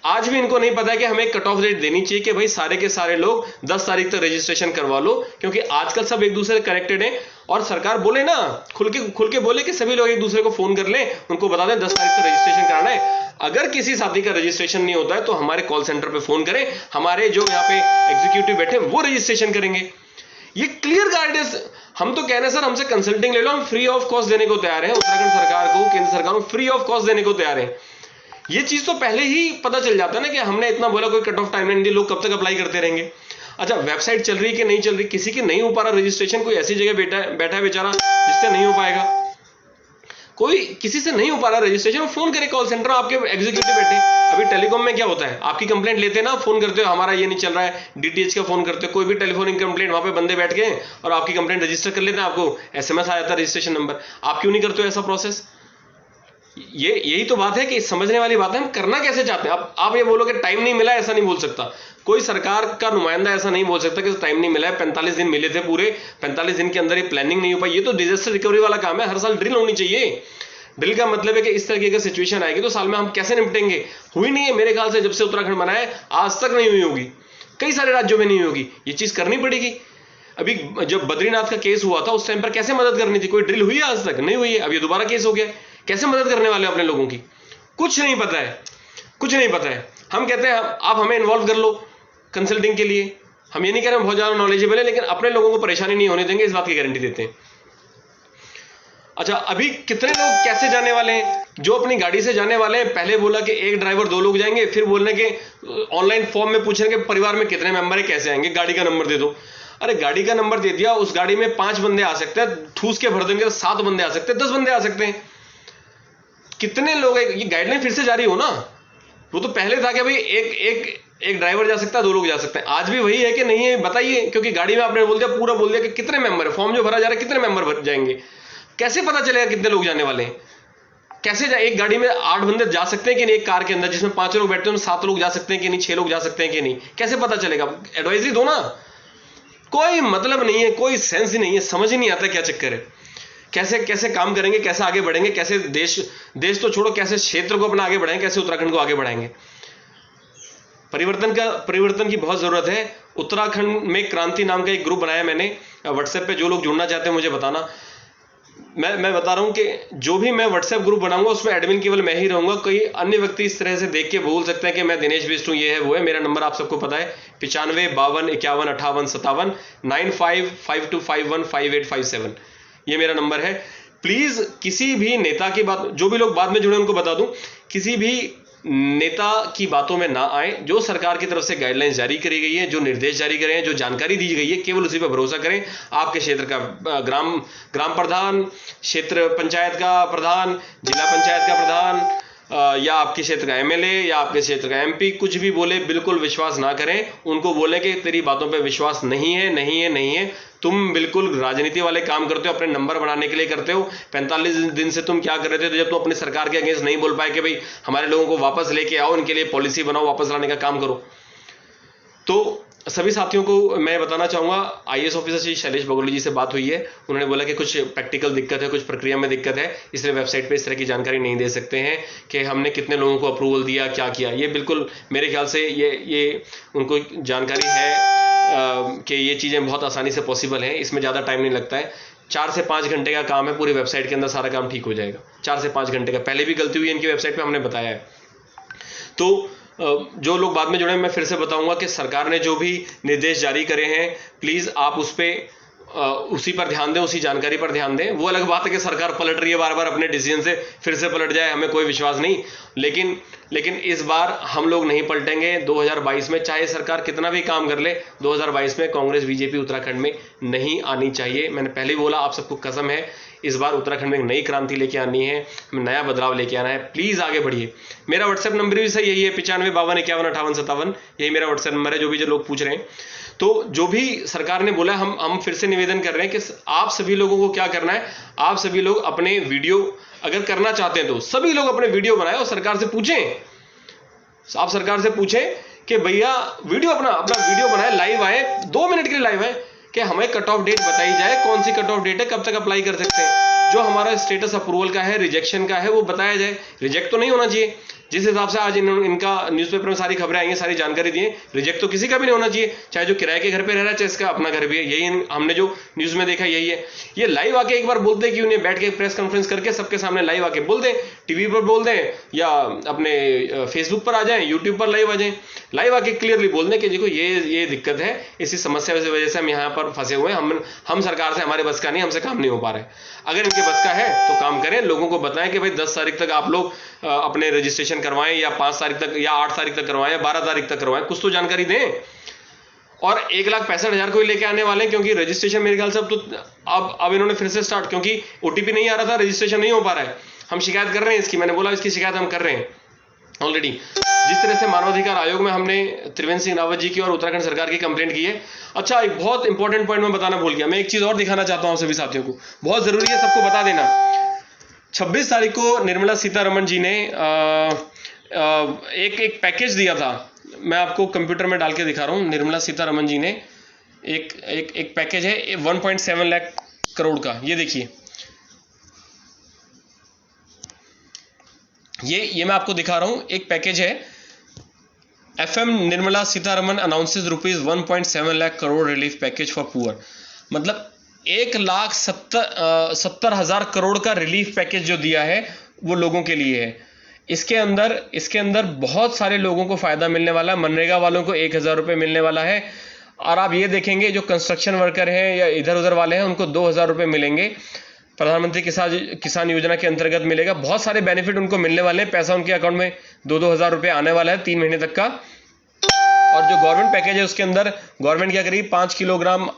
आज भी इनको नहीं पता है कि हमें कट ऑफ डेट देनी चाहिए कि भाई सारे के सारे लोग 10 तारीख तक रजिस्ट्रेशन करवा लो, क्योंकि आजकल सब एक दूसरे से कनेक्टेड हैं। और सरकार बोले ना, खुल के बोले कि सभी लोग एक दूसरे को फोन कर लें, उनको बता दें 10 तारीख तक रजिस्ट्रेशन कराना है। अगर किसी साथी का रजिस्ट्रेशन नहीं होता है तो हमारे कॉल सेंटर पे फोन करें, हमारे जो यहाँ पे एग्जीक्यूटिव बैठे वो रजिस्ट्रेशन करेंगे। ये क्लियर गाइडेंस। हम तो कह रहे हैं सर हमसे कंसल्टिंग ले लो, हम फ्री ऑफ कॉस्ट देने को तैयार हैं। उत्तराखंड सरकार को, केंद्र सरकार को फ्री ऑफ कॉस्ट देने को तैयार है। ये चीज तो पहले ही पता चल जाता है ना कि हमने इतना बोला, कोई कट ऑफ टाइम नहीं, लोग कब तक अप्लाई करते रहेंगे। अच्छा, वेबसाइट चल रही है कि नहीं चल रही, किसी की नहीं हो पा रहा रजिस्ट्रेशन, कोई ऐसी जगह बैठा है बेचारा जिससे नहीं हो पाएगा, कोई किसी से नहीं हो पा रहा रजिस्ट्रेशन, फोन करे कॉल सेंटर, आपके एग्जीक्यूटिव बैठे। अभी टेलीकॉम में क्या होता है, आपकी कंप्लेंट लेते ना, फोन करते हो हमारा ये नहीं चल रहा है, डीटीएच का फोन करते हो, कोई भी टेलीफोनिक कंप्लेंट, वहां पे बंदे बैठ गए और आपकी कंप्लेंट रजिस्टर कर लेते हैं, आपको एसएमएस आ जाता है रजिस्ट्रेशन नंबर। आप क्यों नहीं करते हो ऐसा प्रोसेस? यही तो बात है कि समझने वाली बात है, हम करना कैसे चाहते हैं। अब आप ये बोलो कि टाइम नहीं मिला, ऐसा नहीं बोल सकता कोई सरकार का नुमाइंदा, ऐसा नहीं बोल सकता कि टाइम नहीं मिला है। 45 दिन मिले थे पूरे, 45 दिन के अंदर ये प्लानिंग नहीं हो पाई। ये तो डिजास्टर रिकवरी वाला काम है, हर साल ड्रिल होनी चाहिए। ड्रिल का मतलब है कि इस तरीके का सिचुएशन आएगी तो साल में हम कैसे निपटेंगे। हुई नहीं है मेरे ख्याल से, जब से उत्तराखंड बना है आज तक नहीं हुई होगी, कई सारे राज्यों में नहीं होगी। ये चीज करनी पड़ेगी। अभी जब बद्रीनाथ का केस हुआ था उस टाइम पर कैसे मदद करनी थी, कोई ड्रिल हुई है आज तक नहीं हुई है। अब ये दोबारा केस हो गया, कैसे मदद करने वाले हो अपने लोगों की? कुछ नहीं पता है, कुछ नहीं पता है। हम कहते हैं आप हमें इन्वॉल्व कर लो कंसल्टिंग के लिए। हम ये नहीं कह रहे हैं बहुत ज्यादा नॉलेजेबल है, लेकिन अपने लोगों को परेशानी नहीं होने देंगे, इस बात की गारंटी देते हैं। अच्छा, अभी कितने लोग कैसे जाने वाले हैं? जो अपनी गाड़ी से जाने वाले हैं, पहले बोला कि एक ड्राइवर 2 लोग जाएंगे, फिर बोलने के ऑनलाइन फॉर्म में पूछेंगे परिवार में कितने मेंबर है, कैसे आएंगे, गाड़ी का नंबर दे दो। अरे गाड़ी का नंबर दे दिया, उस गाड़ी में 5 बंदे आ सकते हैं, ठूस के भर देंगे तो 7 बंदे आ सकते हैं, 10 बंदे आ सकते हैं। कितने लोग हैं? ये गाइडलाइन फिर से जारी हो ना। वो तो पहले था कि भाई एक ड्राइवर जा सकता है, 2 लोग जा सकते हैं। आज भी वही है कि नहीं है बताइए? क्योंकि गाड़ी में आपने बोल दिया, पूरा बोल दिया कि कितने मेंबर है, फॉर्म जो भरा जा रहा है कितने मेंबर भर जाएंगे, कैसे पता चलेगा कितने लोग जाने वाले हैं? कैसे एक गाड़ी में 8 बंदे जा सकते हैं कि नहीं? एक कार के अंदर जिसमें 5 लोग बैठते हैं 7 लोग जा सकते हैं कि नहीं? 6 लोग जा सकते हैं कि नहीं? कैसे पता चलेगा? एडवाइजरी दो ना। कोई मतलब नहीं है, कोई सेंस ही नहीं है, समझ ही नहीं आता क्या चक्कर है। कैसे कैसे काम करेंगे, कैसे आगे बढ़ेंगे, कैसे देश तो छोड़ो, कैसे क्षेत्र को अपना आगे बढ़ाएंगे, कैसे उत्तराखंड को आगे बढ़ाएंगे? परिवर्तन की बहुत जरूरत है। उत्तराखंड में क्रांति नाम का एक ग्रुप बनाया मैंने व्हाट्सएप पे। जो लोग जुड़ना चाहते हैं मुझे बताना। मैं बता रहा हूं कि जो भी मैं व्हाट्सएप ग्रुप बनाऊंगा उसमें एडमिन केवल मैं ही रहूंगा। कोई अन्य व्यक्ति इस तरह से देख के बोल सकते हैं कि मैं दिनेश बिष्ट हूं, ये है वो है। मेरा नंबर आप सबको पता है, 95 52 51 58 57 9552515857। ये मेरा नंबर है। प्लीज किसी भी नेता की बात, जो भी लोग बाद में जुड़े उनको बता दूं, किसी भी नेता की बातों में ना आए। जो सरकार की तरफ से गाइडलाइंस जारी करी गई है, जो निर्देश जारी करे हैं, जो जानकारी दी गई है, केवल उसी पर भरोसा करें। आपके क्षेत्र का ग्राम प्रधान, क्षेत्र पंचायत का प्रधान, जिला पंचायत का प्रधान, या आपके क्षेत्र का एमएलए या आपके क्षेत्र का एमपी कुछ भी बोले, बिल्कुल विश्वास ना करें। उनको बोले कि तेरी बातों पे विश्वास नहीं है, नहीं है, नहीं है। तुम बिल्कुल राजनीति वाले काम करते हो, अपने नंबर बनाने के लिए करते हो। 45 दिन से तुम क्या कर रहे थे? तो जब तुम अपनी सरकार के अगेंस्ट नहीं बोल पाए कि भाई हमारे लोगों को वापस लेके आओ, इनके लिए पॉलिसी बनाओ, वापस लाने का काम करो। तो सभी साथियों को मैं बताना चाहूंगा, आईएएस ऑफिसर श्री शैलेश बगोली जी से बात हुई है। उन्होंने बोला कि कुछ प्रैक्टिकल दिक्कत है, कुछ प्रक्रिया में दिक्कत है, इसलिए वेबसाइट पे इस तरह की जानकारी नहीं दे सकते हैं कि हमने कितने लोगों को अप्रूवल दिया, क्या किया। ये बिल्कुल मेरे ख्याल से ये उनको जानकारी है कि ये चीज़ें बहुत आसानी से पॉसिबल हैं, इसमें ज़्यादा टाइम नहीं लगता है। 4 से 5 घंटे का काम है, पूरी वेबसाइट के अंदर सारा काम ठीक हो जाएगा। 4 से 5 घंटे का। पहले भी गलती हुई इनकी वेबसाइट पे, हमने बताया है। तो जो लोग बाद में जुड़े, मैं फिर से बताऊंगा कि सरकार ने जो भी निर्देश जारी करे हैं, प्लीज आप उस पे उसी पर ध्यान दें, उसी जानकारी पर ध्यान दें। वो अलग बात है कि सरकार पलट रही है बार बार अपने डिसीजन से, फिर से पलट जाए, हमें कोई विश्वास नहीं। लेकिन इस बार हम लोग नहीं पलटेंगे। 2022 में चाहे सरकार कितना भी काम कर ले, 2022 में कांग्रेस बीजेपी उत्तराखंड में नहीं आनी चाहिए। मैंने पहले ही बोला, आप सबको कसम है, इस बार उत्तराखंड में एक नई क्रांति लेके आनी है, हमें नया बदलाव लेके आना है। प्लीज आगे बढ़िए। मेरा व्हाट्सएप नंबर भी सही यही है, 95 52 51 58 57। यही मेरा व्हाट्सएप नंबर है, जो लोग पूछ रहे हैं। तो जो भी सरकार ने बोला, हम फिर से निवेदन कर रहे हैं कि आप सभी लोगों को क्या करना है, आप सभी लोग अपने वीडियो अगर करना चाहते हैं तो सभी लोग अपने वीडियो बनाएं और सरकार से पूछें। आप सरकार से पूछें कि भैया वीडियो अपना वीडियो बनाए, लाइव आए, 2 मिनट के लिए लाइव आए, कि हमें कट ऑफ डेट बताई जाए, कौन सी कट ऑफ डेट है, कब तक अप्लाई कर सकते हैं। जो हमारा स्टेटस अप्रूवल का है, रिजेक्शन का है, वो बताया जाए। रिजेक्ट तो नहीं होना चाहिए। जिस हिसाब से आज इनका न्यूज़पेपर में सारी खबरें आई हैं, सारी जानकारी दी है, रिजेक्ट तो किसी का भी नहीं होना चाहिए, चाहे जो किराए के घर पे रह रहा है, चाहे इसका अपना घर भी है। यही हमने जो न्यूज़ में देखा यही है। ये लाइव आके एक बार बोलते क्यों नहीं, बैठ के प्रेस कॉन्फ्रेंस करके सबके सामने लाइव आके बोल दें, टीवी पर बोल दें, या अपने फेसबुक पर आ जाएं, यूट्यूब पर लाइव आ जाएं, लाइव आके क्लियरली बोल दें कि देखो ये दिक्कत है, इसी समस्या की वजह से हम यहाँ पर फंसे हुए हैं, हम सरकार से, हमारे बस का नहीं, हमसे काम नहीं हो पा रहा है। अगर इनके बस का है तो काम करें, लोगों को बताएं कि भाई 10 तारीख तक आप लोग अपने रजिस्ट्रेशन करवाएं, या 5 तारीख तक, या 8 तारीख तक करवाएं, या 12 तारीख तक करवाएं, कुछ तो जानकारी दें। और 1,65,000 को ही लेके आने वाले हैं, क्योंकि रजिस्ट्रेशन मेरे ख्याल से अब इन्होंने फिर से स्टार्ट, क्योंकि ओटीपी नहीं आ रहा था, रजिस्ट्रेशन नहीं हो पा रहा है। हम शिकायत कर रहे हैं इसकी, मैंने बोला इसकी शिकायत हम कर रहे हैं ऑलरेडी। जिस तरह से मानवाधिकार आयोग में हमने त्रिवेंद्र सिंह रावत जी की और उत्तराखंड सरकार की कंप्लेंट की है। अच्छा, एक बहुत इंपॉर्टेंट पॉइंट मैं बताना भूल गया, मैं एक चीज और दिखाना चाहता हूं सभी साथियों को, बहुत जरूरी है सबको बता देना। 26 तारीख को निर्मला सीतारमण जी ने एक पैकेज दिया था, मैं आपको कंप्यूटर में डाल के दिखा रहा हूं। निर्मला सीतारमण जी ने एक पैकेज है 1.7 लाख करोड़ का, ये देखिए, ये मैं आपको दिखा रहा हूं, एक पैकेज है। FM Nirmala Sitharaman announces ₹1.7 lakh crore relief package for poor. मतलब 1,70,000 करोड़ का रिलीफ पैकेज जो दिया है वो लोगों के लिए है। इसके अंदर बहुत सारे लोगों को फायदा मिलने वाला है। मनरेगा वालों को 1,000 रुपये मिलने वाला है, और आप ये देखेंगे जो कंस्ट्रक्शन वर्कर हैं या इधर उधर वाले हैं उनको 2,000 रुपये मिलेंगे। प्रधानमंत्री किसान योजना के अंतर्गत मिलेगा। बहुत सारे बेनिफिट उनको मिलने वाले हैं। पैसा उनके अकाउंट में 2-2 हज़ार रुपये आने वाला है 3 महीने तक का। और जो गवर्नमेंट पैकेज है उसके अंदर गवर्नमेंट क्या करेगी, 5 किलोग्राम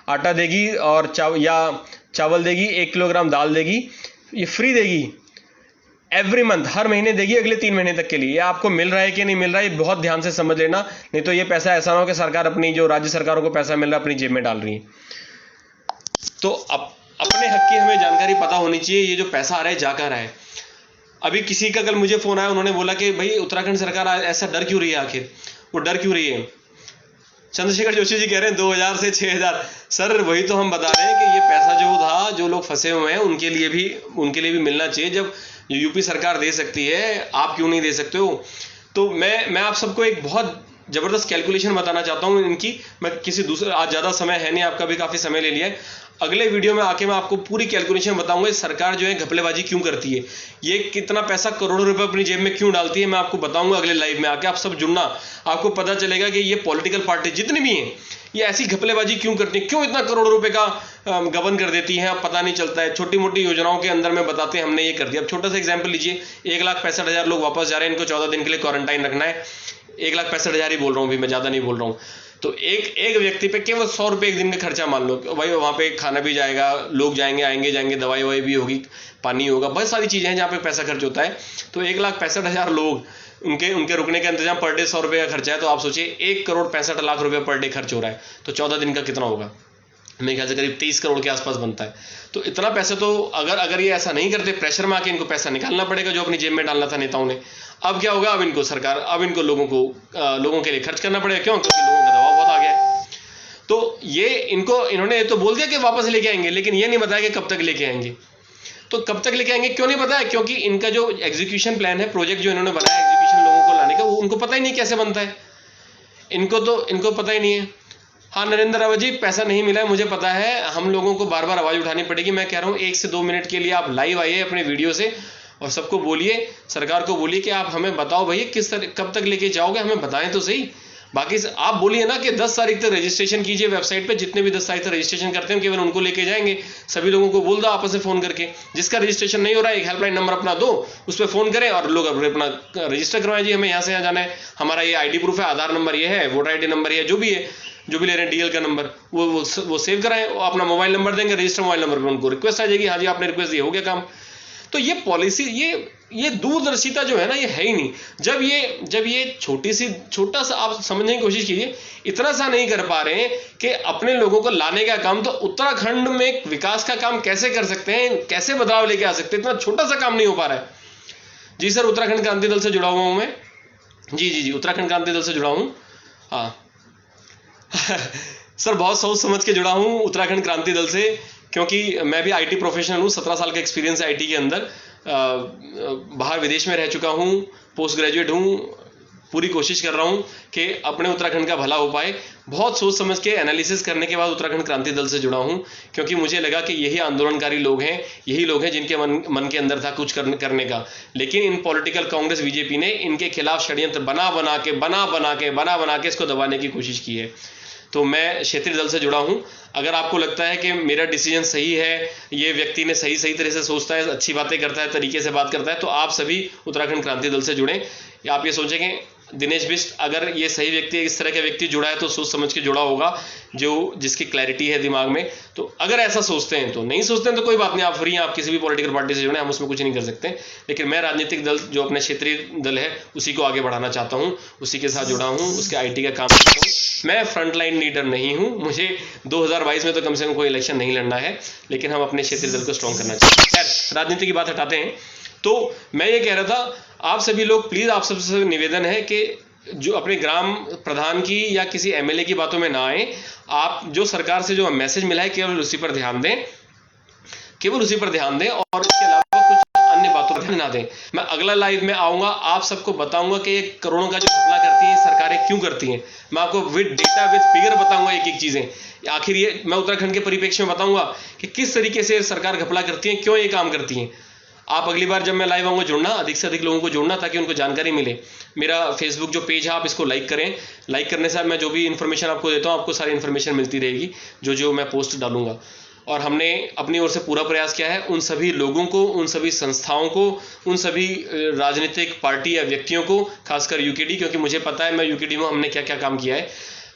आटा देगी और चावल देगी, 1 किलोग्राम दाल देगी। ये फ्री देगी एवरी मंथ, हर महीने देगी अगले 3 महीने तक के लिए। ये आपको मिल रहा है कि नहीं मिल रहा है, ये बहुत ध्यान से समझ लेना, नहीं तो ये पैसा ऐसा ना हो कि सरकार अपनी जो राज्य सरकारों को पैसा मिल रहा है अपनी जेब में डाल रही है। तो अपने हक की हमें जानकारी पता होनी चाहिए। ये जो पैसा आ रहा है जा कहाँ रहा है। अभी किसी का कल मुझे फोन आया, उन्होंने बोला कि भाई उत्तराखंड सरकार ऐसा डर क्यों रही है, आखिर वो डर क्यों रही है। चंद्रशेखर जोशी जी कह रहे हैं 2,000 से 6,000। सर वही तो हम बता रहे हैं कि ये पैसा जो था, जो लोग फंसे हुए हैं उनके लिए भी मिलना चाहिए। जब यूपी सरकार दे सकती है, आप क्यों नहीं दे सकते हो। तो मैं आप सबको एक बहुत जबरदस्त कैलकुलेशन बताना चाहता हूँ इनकी। मैं किसी दूसरे, आज ज्यादा समय है नहीं, आपका भी काफी समय ले लिया है। अगले वीडियो में आके मैं आपको पूरी कैलकुलेशन बताऊंगा सरकार जो है घपलेबाजी क्यों करती है, ये कितना पैसा करोड़ों रुपए अपनी जेब में क्यों डालती है। मैं आपको बताऊंगा अगले लाइव में आके। आप सब जुड़ना, आपको पता चलेगा कि ये पॉलिटिकल पार्टी जितनी भी हैं ये ऐसी घपलेबाजी क्यों करती है, क्यों इतना करोड़ों रुपए का गबन कर देती है, अब पता नहीं चलता है। छोटी मोटी योजनाओं के अंदर में बताते हैं हमने ये कर दिया। अब छोटा सा एग्जाम्पल लीजिए, 1,65,000 लोग वापस जा रहे हैं, इनको 14 दिन के लिए क्वारंटाइन रखना है। 1,65,000 ही बोल रहा हूँ, भी मैं ज्यादा नहीं बोल रहा हूँ। तो एक व्यक्ति पे केवल 100 रुपये एक दिन का खर्चा मान लो भाई, वहां पे खाना भी जाएगा, लोग जाएंगे आएंगे जाएंगे, दवाई ववाई भी होगी, पानी होगा, बहुत सारी चीजें हैं जहाँ पे पैसा खर्च होता है। तो 1,65,000 लोग, उनके रुकने का इंतजाम पर डे 100 रुपये का खर्चा है। तो आप सोचिए 1,65,00,000 रुपये पर डे खर्च हो रहा है, तो 14 दिन का कितना होगा, मेरे ख्याल से करीब 23 करोड़ के आसपास बनता है। तो इतना पैसा तो अगर ये ऐसा नहीं करते, प्रेशर में आके इनको पैसा निकालना पड़ेगा जो अपनी जेब में डालना था नेताओं ने। अब क्या होगा, अब इनको लोगों के लिए खर्च करना पड़ेगा। क्यों? क्योंकि लोगों का दबाव बहुत आ गया है। तो इन्होंने तो बोल दिया कि वापस लेके आएंगे, लेकिन ये नहीं बताया कि कब तक लेके आएंगे। तो कब तक लेके आएंगे क्यों नहीं बताया, क्योंकि इनका जो एग्जीक्यूशन प्लान है, प्रोजेक्ट जो इन्होंने बनाया एग्जीक्यूशन लोगों को लाने का, वो उनको पता ही नहीं कैसे बनता है। इनको पता ही नहीं है। हाँ नरेंद्र रावत जी, पैसा नहीं मिला है मुझे पता है, हम लोगों को बार बार आवाज उठानी पड़ेगी। मैं कह रहा हूँ 1 से 2 मिनट के लिए आप लाइव आइए अपने वीडियो से और सबको बोलिए, सरकार को बोलिए कि आप हमें बताओ भैया कब तक लेके जाओगे, हमें बताएं तो सही। बाकी आप बोलिए ना कि 10 तारीख तक रजिस्ट्रेशन कीजिए वेबसाइट पे, जितने भी 10 तारीख तक रजिस्ट्रेशन करते हैं केवल उनको लेके जाएंगे। सभी लोगों को बोल दो आपस में फोन करके, जिसका रजिस्ट्रेशन नहीं हो रहा है एक हेल्पलाइन नंबर अपना दो, उस पर फोन करें और लोग अपना रजिस्टर करवाएं। जी हमें यहाँ से यहाँ जाना है, हमारा ये आईडी प्रूफ है, आधार नंबर ये है, वोटर आईडी नंबर ये, जो भी ले रहे हैं डीएल का नंबर, वो सेव कराएं, वो अपना मोबाइल नंबर देंगे, रजिस्टर मोबाइल नंबर पर उनको रिक्वेस्ट आ जाएगी, हाँ जी आपने रिक्वेस्ट दिया, हो गया काम। तो ये पॉलिसी, ये दूरदर्शिता जो है ना, ये है ही नहीं। जब ये छोटा सा आप समझने की कोशिश कीजिए, इतना सा नहीं कर पा रहे हैं कि अपने लोगों को लाने का काम, तो उत्तराखंड में विकास का काम कैसे कर सकते हैं, कैसे बदलाव लेके आ सकते हैं, इतना छोटा सा काम नहीं हो पा रहा है। जी सर, उत्तराखंड क्रांति दल से जुड़ा हुआ हूं मैं। जी उत्तराखंड क्रांति दल से जुड़ा हूं। हाँ सर, बहुत सोच समझ के जुड़ा हूं उत्तराखंड क्रांति दल से, क्योंकि मैं भी आईटी प्रोफेशनल हूं, 17 साल का एक्सपीरियंस है आईटी के अंदर। बाहर विदेश में रह चुका हूं, पोस्ट ग्रेजुएट हूं। पूरी कोशिश कर रहा हूं कि अपने उत्तराखंड का भला हो पाए। बहुत सोच समझ के एनालिसिस करने के बाद उत्तराखंड क्रांति दल से जुड़ा हूं, क्योंकि मुझे लगा कि यही आंदोलनकारी लोग हैं, यही लोग हैं जिनके मन के अंदर था कुछ करने का। लेकिन इन पॉलिटिकल कांग्रेस बीजेपी ने इनके खिलाफ षड्यंत्र बना बना के इसको दबाने की कोशिश की है। तो मैं क्षेत्रीय दल से जुड़ा हूं। अगर आपको लगता है कि मेरा डिसीजन सही है, ये व्यक्ति ने सही तरह से सोचता है, अच्छी बातें करता है, तरीके से बात करता है, तो आप सभी उत्तराखंड क्रांति दल से जुड़ें। आप ये सोचेंगे दिनेश बिष्ट अगर ये सही व्यक्ति है, इस तरह का व्यक्ति जुड़ा है तो सोच समझ के जुड़ा होगा, जिसकी क्लैरिटी है दिमाग में। तो अगर ऐसा सोचते हैं, तो नहीं सोचते हैं तो कोई बात नहीं, आप फ्री हैं, आप किसी भी पॉलिटिकल पार्टी से जुड़े, हम उसमें कुछ नहीं कर सकते। लेकिन मैं राजनीतिक दल जो अपने क्षेत्रीय दल है उसी को आगे बढ़ाना चाहता हूँ, उसी के साथ जुड़ा हूँ, उसके आईटी का काम करता हूँ। मैं फ्रंटलाइन लीडर नहीं हूँ, मुझे 2022 में तो कम से कम कोई इलेक्शन नहीं लड़ना है, लेकिन हम अपने क्षेत्रीय दल को स्ट्रॉन्ग करना चाहते हैं। खैर, राजनीति की बात हटाते हैं। तो मैं ये कह रहा था, आप सभी लोग प्लीज, आप सबसे निवेदन है कि जो अपने ग्राम प्रधान की या किसी एमएलए की बातों में ना आए। आप जो सरकार से जो मैसेज मिला है केवल उसी पर ध्यान दें, और इसके अलावा कुछ अन्य बातों पर ध्यान ना दें। मैं अगला लाइव में आऊंगा, आप सबको बताऊंगा कि ये करोड़ों का जो घपला करती हैं सरकारें क्यों करती हैं। मैं आपको विद डेटा विद फिगर बताऊंगा एक चीजें। आखिर ये मैं उत्तराखंड के परिप्रेक्ष्य में बताऊंगा कि किस तरीके से सरकार घपला करती है, क्यों ये काम करती है। आप अगली बार जब मैं लाइव आऊँगा जुड़ना, अधिक से अधिक लोगों को जोड़ना ताकि उनको जानकारी मिले। मेरा फेसबुक जो पेज है आप इसको लाइक करें, लाइक करने से मैं जो भी इन्फॉर्मेशन आपको देता हूँ आपको सारी इन्फॉर्मेशन मिलती रहेगी जो मैं पोस्ट डालूंगा। और हमने अपनी ओर से पूरा प्रयास किया है उन सभी लोगों को, उन सभी संस्थाओं को, उन सभी राजनीतिक पार्टी या व्यक्तियों को, खासकर यूकेडी, क्योंकि मुझे पता है मैं यूकेडी में हमने क्या क्या काम किया है,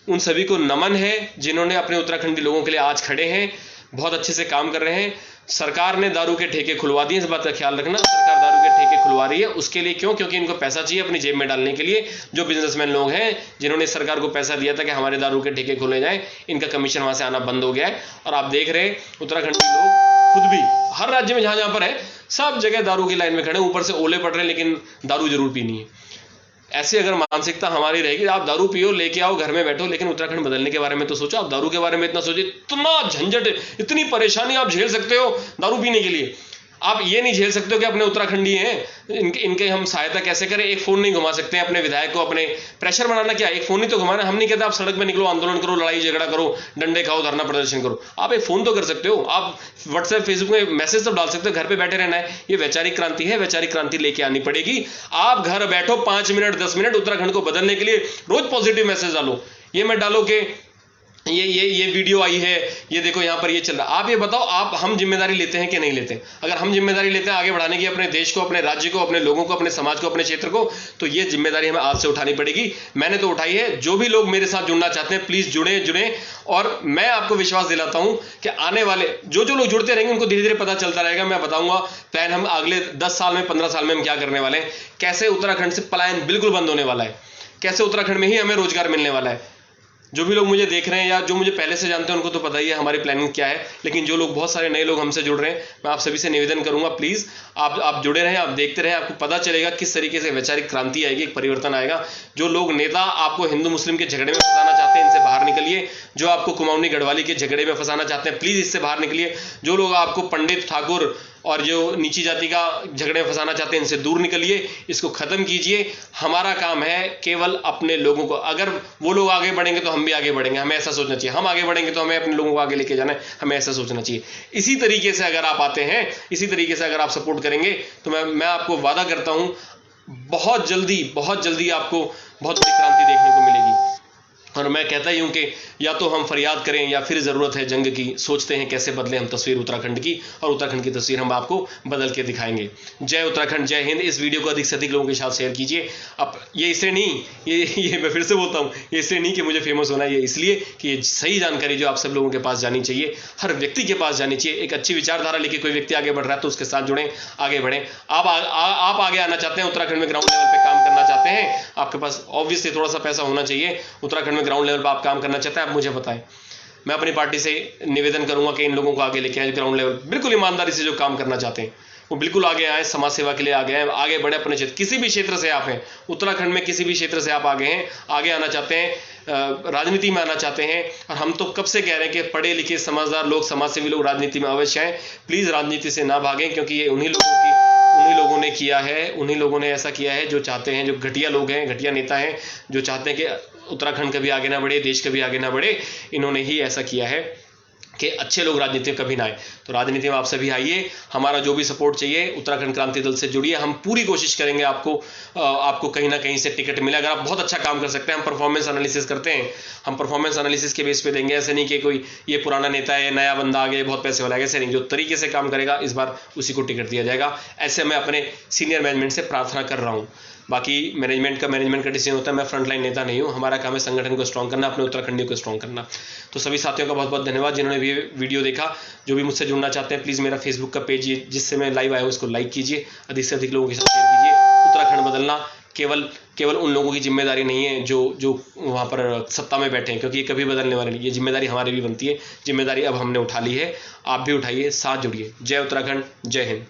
उन सभी को नमन है जिन्होंने अपने उत्तराखंडी लोगों के लिए आज खड़े हैं, बहुत अच्छे से काम कर रहे हैं। सरकार ने दारू के ठेके खुलवा दिए, इस बात का ख्याल रखना, सरकार दारू के ठेके खुलवा रही है। उसके लिए क्यों? क्योंकि इनको पैसा चाहिए अपनी जेब में डालने के लिए। जो बिजनेसमैन लोग हैं जिन्होंने सरकार को पैसा दिया था कि हमारे दारू के ठेके खोले जाएं, इनका कमीशन वहां से आना बंद हो गया है। और आप देख रहे हैं उत्तराखंडी लोग खुद भी हर राज्य में जहां जहां पर है सब जगह दारू की लाइन में खड़े, ऊपर से ओले पड़ रहे हैं लेकिन दारू जरूर पीनी है। ऐसी अगर मानसिकता हमारी रहेगी, आप दारू पियो, लेके आओ, घर में बैठो, लेकिन उत्तराखंड बदलने के बारे में तो सोचो। आप दारू के बारे में इतना सोचिए, इतना झंझट, इतनी परेशानी आप झेल सकते हो दारू पीने के लिए। आप ये नहीं झेल सकते हो कि अपने उत्तराखंडी हैं, इनके हम सहायता कैसे करें। एक फोन नहीं घुमा सकते हैं अपने विधायक को, अपने प्रेशर बनाना क्या, एक फोन नहीं तो घुमाना। हम नहीं कहते आप सड़क में निकलो, आंदोलन करो, लड़ाई झगड़ा करो, डंडे खाओ, धरना प्रदर्शन करो। आप एक फोन तो कर सकते हो, आप व्हाट्सएप फेसबुक में मैसेज तो डाल सकते हो। घर पे बैठे रहना है, ये वैचारिक क्रांति है, वैचारिक क्रांति लेके आनी पड़ेगी। आप घर बैठो 5 मिनट 10 मिनट उत्तराखंड को बदलने के लिए रोज पॉजिटिव मैसेज डालो। ये मत डालो कि ये वीडियो आई है, ये देखो यहाँ पर ये चल रहा। आप ये बताओ, आप हम जिम्मेदारी लेते हैं कि नहीं लेते? अगर हम जिम्मेदारी लेते हैं आगे बढ़ाने की, अपने देश को, अपने राज्य को, अपने लोगों को, अपने समाज को, अपने क्षेत्र को, तो ये जिम्मेदारी हमें आज से उठानी पड़ेगी। मैंने तो उठाई है। जो भी लोग मेरे साथ जुड़ना चाहते हैं प्लीज जुड़े। और मैं आपको विश्वास दिलाता हूं कि आने वाले जो लोग जुड़ते रहेंगे उनको धीरे धीरे पता चलता रहेगा। मैं बताऊंगा प्लान हम अगले 10 साल में, 15 साल में हम क्या करने वाले हैं, कैसे उत्तराखंड से पलायन बिल्कुल बंद होने वाला है, कैसे उत्तराखंड में ही हमें रोजगार मिलने वाला है। जो भी लोग मुझे देख रहे हैं या जो मुझे पहले से जानते हैं उनको तो पता ही है हमारी प्लानिंग क्या है, लेकिन जो लोग, बहुत सारे नए लोग हमसे जुड़ रहे हैं, मैं आप सभी से निवेदन करूंगा प्लीज आप जुड़े रहें, आप देखते रहें। आपको पता चलेगा किस तरीके से वैचारिक क्रांति आएगी, एक परिवर्तन आएगा। जो लोग नेता आपको हिंदू मुस्लिम के झगड़े में फंसाना चाहते हैं, इनसे बाहर निकलिए। जो आपको कुमाऊनी गढ़वाली के झगड़े में फंसाना चाहते हैं, प्लीज इससे बाहर निकलिए। जो लोग आपको पंडित ठाकुर और जो नीची जाति का झगड़े में फंसाना चाहते हैं, इनसे दूर निकलिए, इसको खत्म कीजिए। हमारा काम है केवल अपने लोगों को, अगर वो लोग आगे बढ़ेंगे तो हम भी आगे बढ़ेंगे, हमें ऐसा सोचना चाहिए। हम आगे बढ़ेंगे तो हमें अपने लोगों को आगे लेके जाना है, हमें ऐसा सोचना चाहिए। इसी तरीके से अगर आप आते हैं, इसी तरीके से अगर आप सपोर्ट करेंगे तो मैं आपको वादा करता हूं बहुत जल्दी आपको बहुत बड़ी क्रांति देखने को मिलेगी। और मैं कहता ही हूं कि या तो हम फरियाद करें या फिर जरूरत है जंग की, सोचते हैं कैसे बदले हम तस्वीर उत्तराखंड की, और उत्तराखंड की तस्वीर हम आपको बदल के दिखाएंगे। जय उत्तराखंड, जय हिंद। इस वीडियो को अधिक से अधिक लोगों के साथ शेयर कीजिए। अब ये इसलिए नहीं, ये मैं फिर से बोलता हूं, ये इसलिए नहीं कि मुझे फेमस होना है, ये इसलिए कि ये सही जानकारी जो आप सब लोगों के पास जानी चाहिए, हर व्यक्ति के पास जानी चाहिए। एक अच्छी विचारधारा लेके कोई व्यक्ति आगे बढ़ रहा है तो उसके साथ जुड़ें, आगे बढ़ें। आप आगे आना चाहते हैं, उत्तराखंड में ग्राउंड लेवल पे काम करना चाहते हैं, आपके पास ऑब्वियसली थोड़ा सा पैसा होना चाहिए, उत्तराखंड में ग्राउंड लेवल पर आप काम करना चाहते हैं, आप मुझे बताएं। मैं अपनी पार्टी से निवेदन करूंगा कि इन लोगों को आगे लेके आए, ग्राउंड लेवल बिल्कुल ईमानदारी से जो काम करना चाहते हैं वो बिल्कुल आगे आए, समाज सेवा के लिए आगे आए, आगे बढ़े अपने क्षेत्र, किसी भी क्षेत्र से आप हैं, उत्तराखंड में किसी भी क्षेत्र से आप आगे हैं, आगे आना चाहते हैं, राजनीति में आना चाहते हैं। और हम तो कब से कह रहे हैं कि पढ़े लिखे समझदार लोग, समाजसेवी लोग राजनीति में अवश्य आए। प्लीज राजनीति से ना भागें, क्योंकि ये उन्हीं लोगों ने किया है, उन्हीं लोगों ने ऐसा किया है जो चाहते हैं, जो घटिया लोग हैं, घटिया नेता हैं, जो चाहते हैं कि उत्तराखंड कभी आगे ना बढ़े, देश कभी आगे ना बढ़े। इन्होंने ही ऐसा किया है कि अच्छे लोग राजनीति में कभी ना आए। तो राजनीति में आप सभी आइए, हमारा जो भी सपोर्ट चाहिए, उत्तराखंड क्रांति दल से जुड़िए। हम पूरी कोशिश करेंगे आपको कहीं ना कहीं से टिकट मिले। अगर आप बहुत अच्छा काम कर सकते हैं, हम परफॉर्मेंस एनालिसिस करते हैं, हम परफॉर्मेंस एनालिसिस के बेस पे देंगे। ऐसे नहीं कि कोई ये पुराना नेता है, नया बंदा आ गया, बहुत पैसे वाला है, ऐसे नहीं। जो तरीके से काम करेगा इस बार उसी को टिकट दिया जाएगा। ऐसे मैं अपने सीनियर मैनेजमेंट से प्रार्थना कर रहा हूँ। बाकी मैनेजमेंट का डिसीजन होता है, मैं फ्रंटलाइन नेता नहीं हूँ। हमारा काम है संगठन को स्ट्रॉन्ग करना, अपने उत्तराखंडी को स्ट्रॉन्ग करना। तो सभी साथियों का बहुत बहुत धन्यवाद जिन्होंने भी वीडियो देखा। जो भी मुझसे जुड़ना चाहते हैं प्लीज़ मेरा फेसबुक का पेज जिससे मैं लाइव आया हूँ उसको लाइक कीजिए, अधिक से अधिक लोगों के साथ शेयर कीजिए। उत्तराखंड बदलना केवल उन लोगों की जिम्मेदारी नहीं है जो वहाँ पर सत्ता में बैठे हैं, क्योंकि ये कभी बदलने वाले नहीं। ये जिम्मेदारी हमारी भी बनती है, जिम्मेदारी अब हमने उठा ली है, आप भी उठाइए, साथ जुड़िए। जय उत्तराखंड, जय हिंद।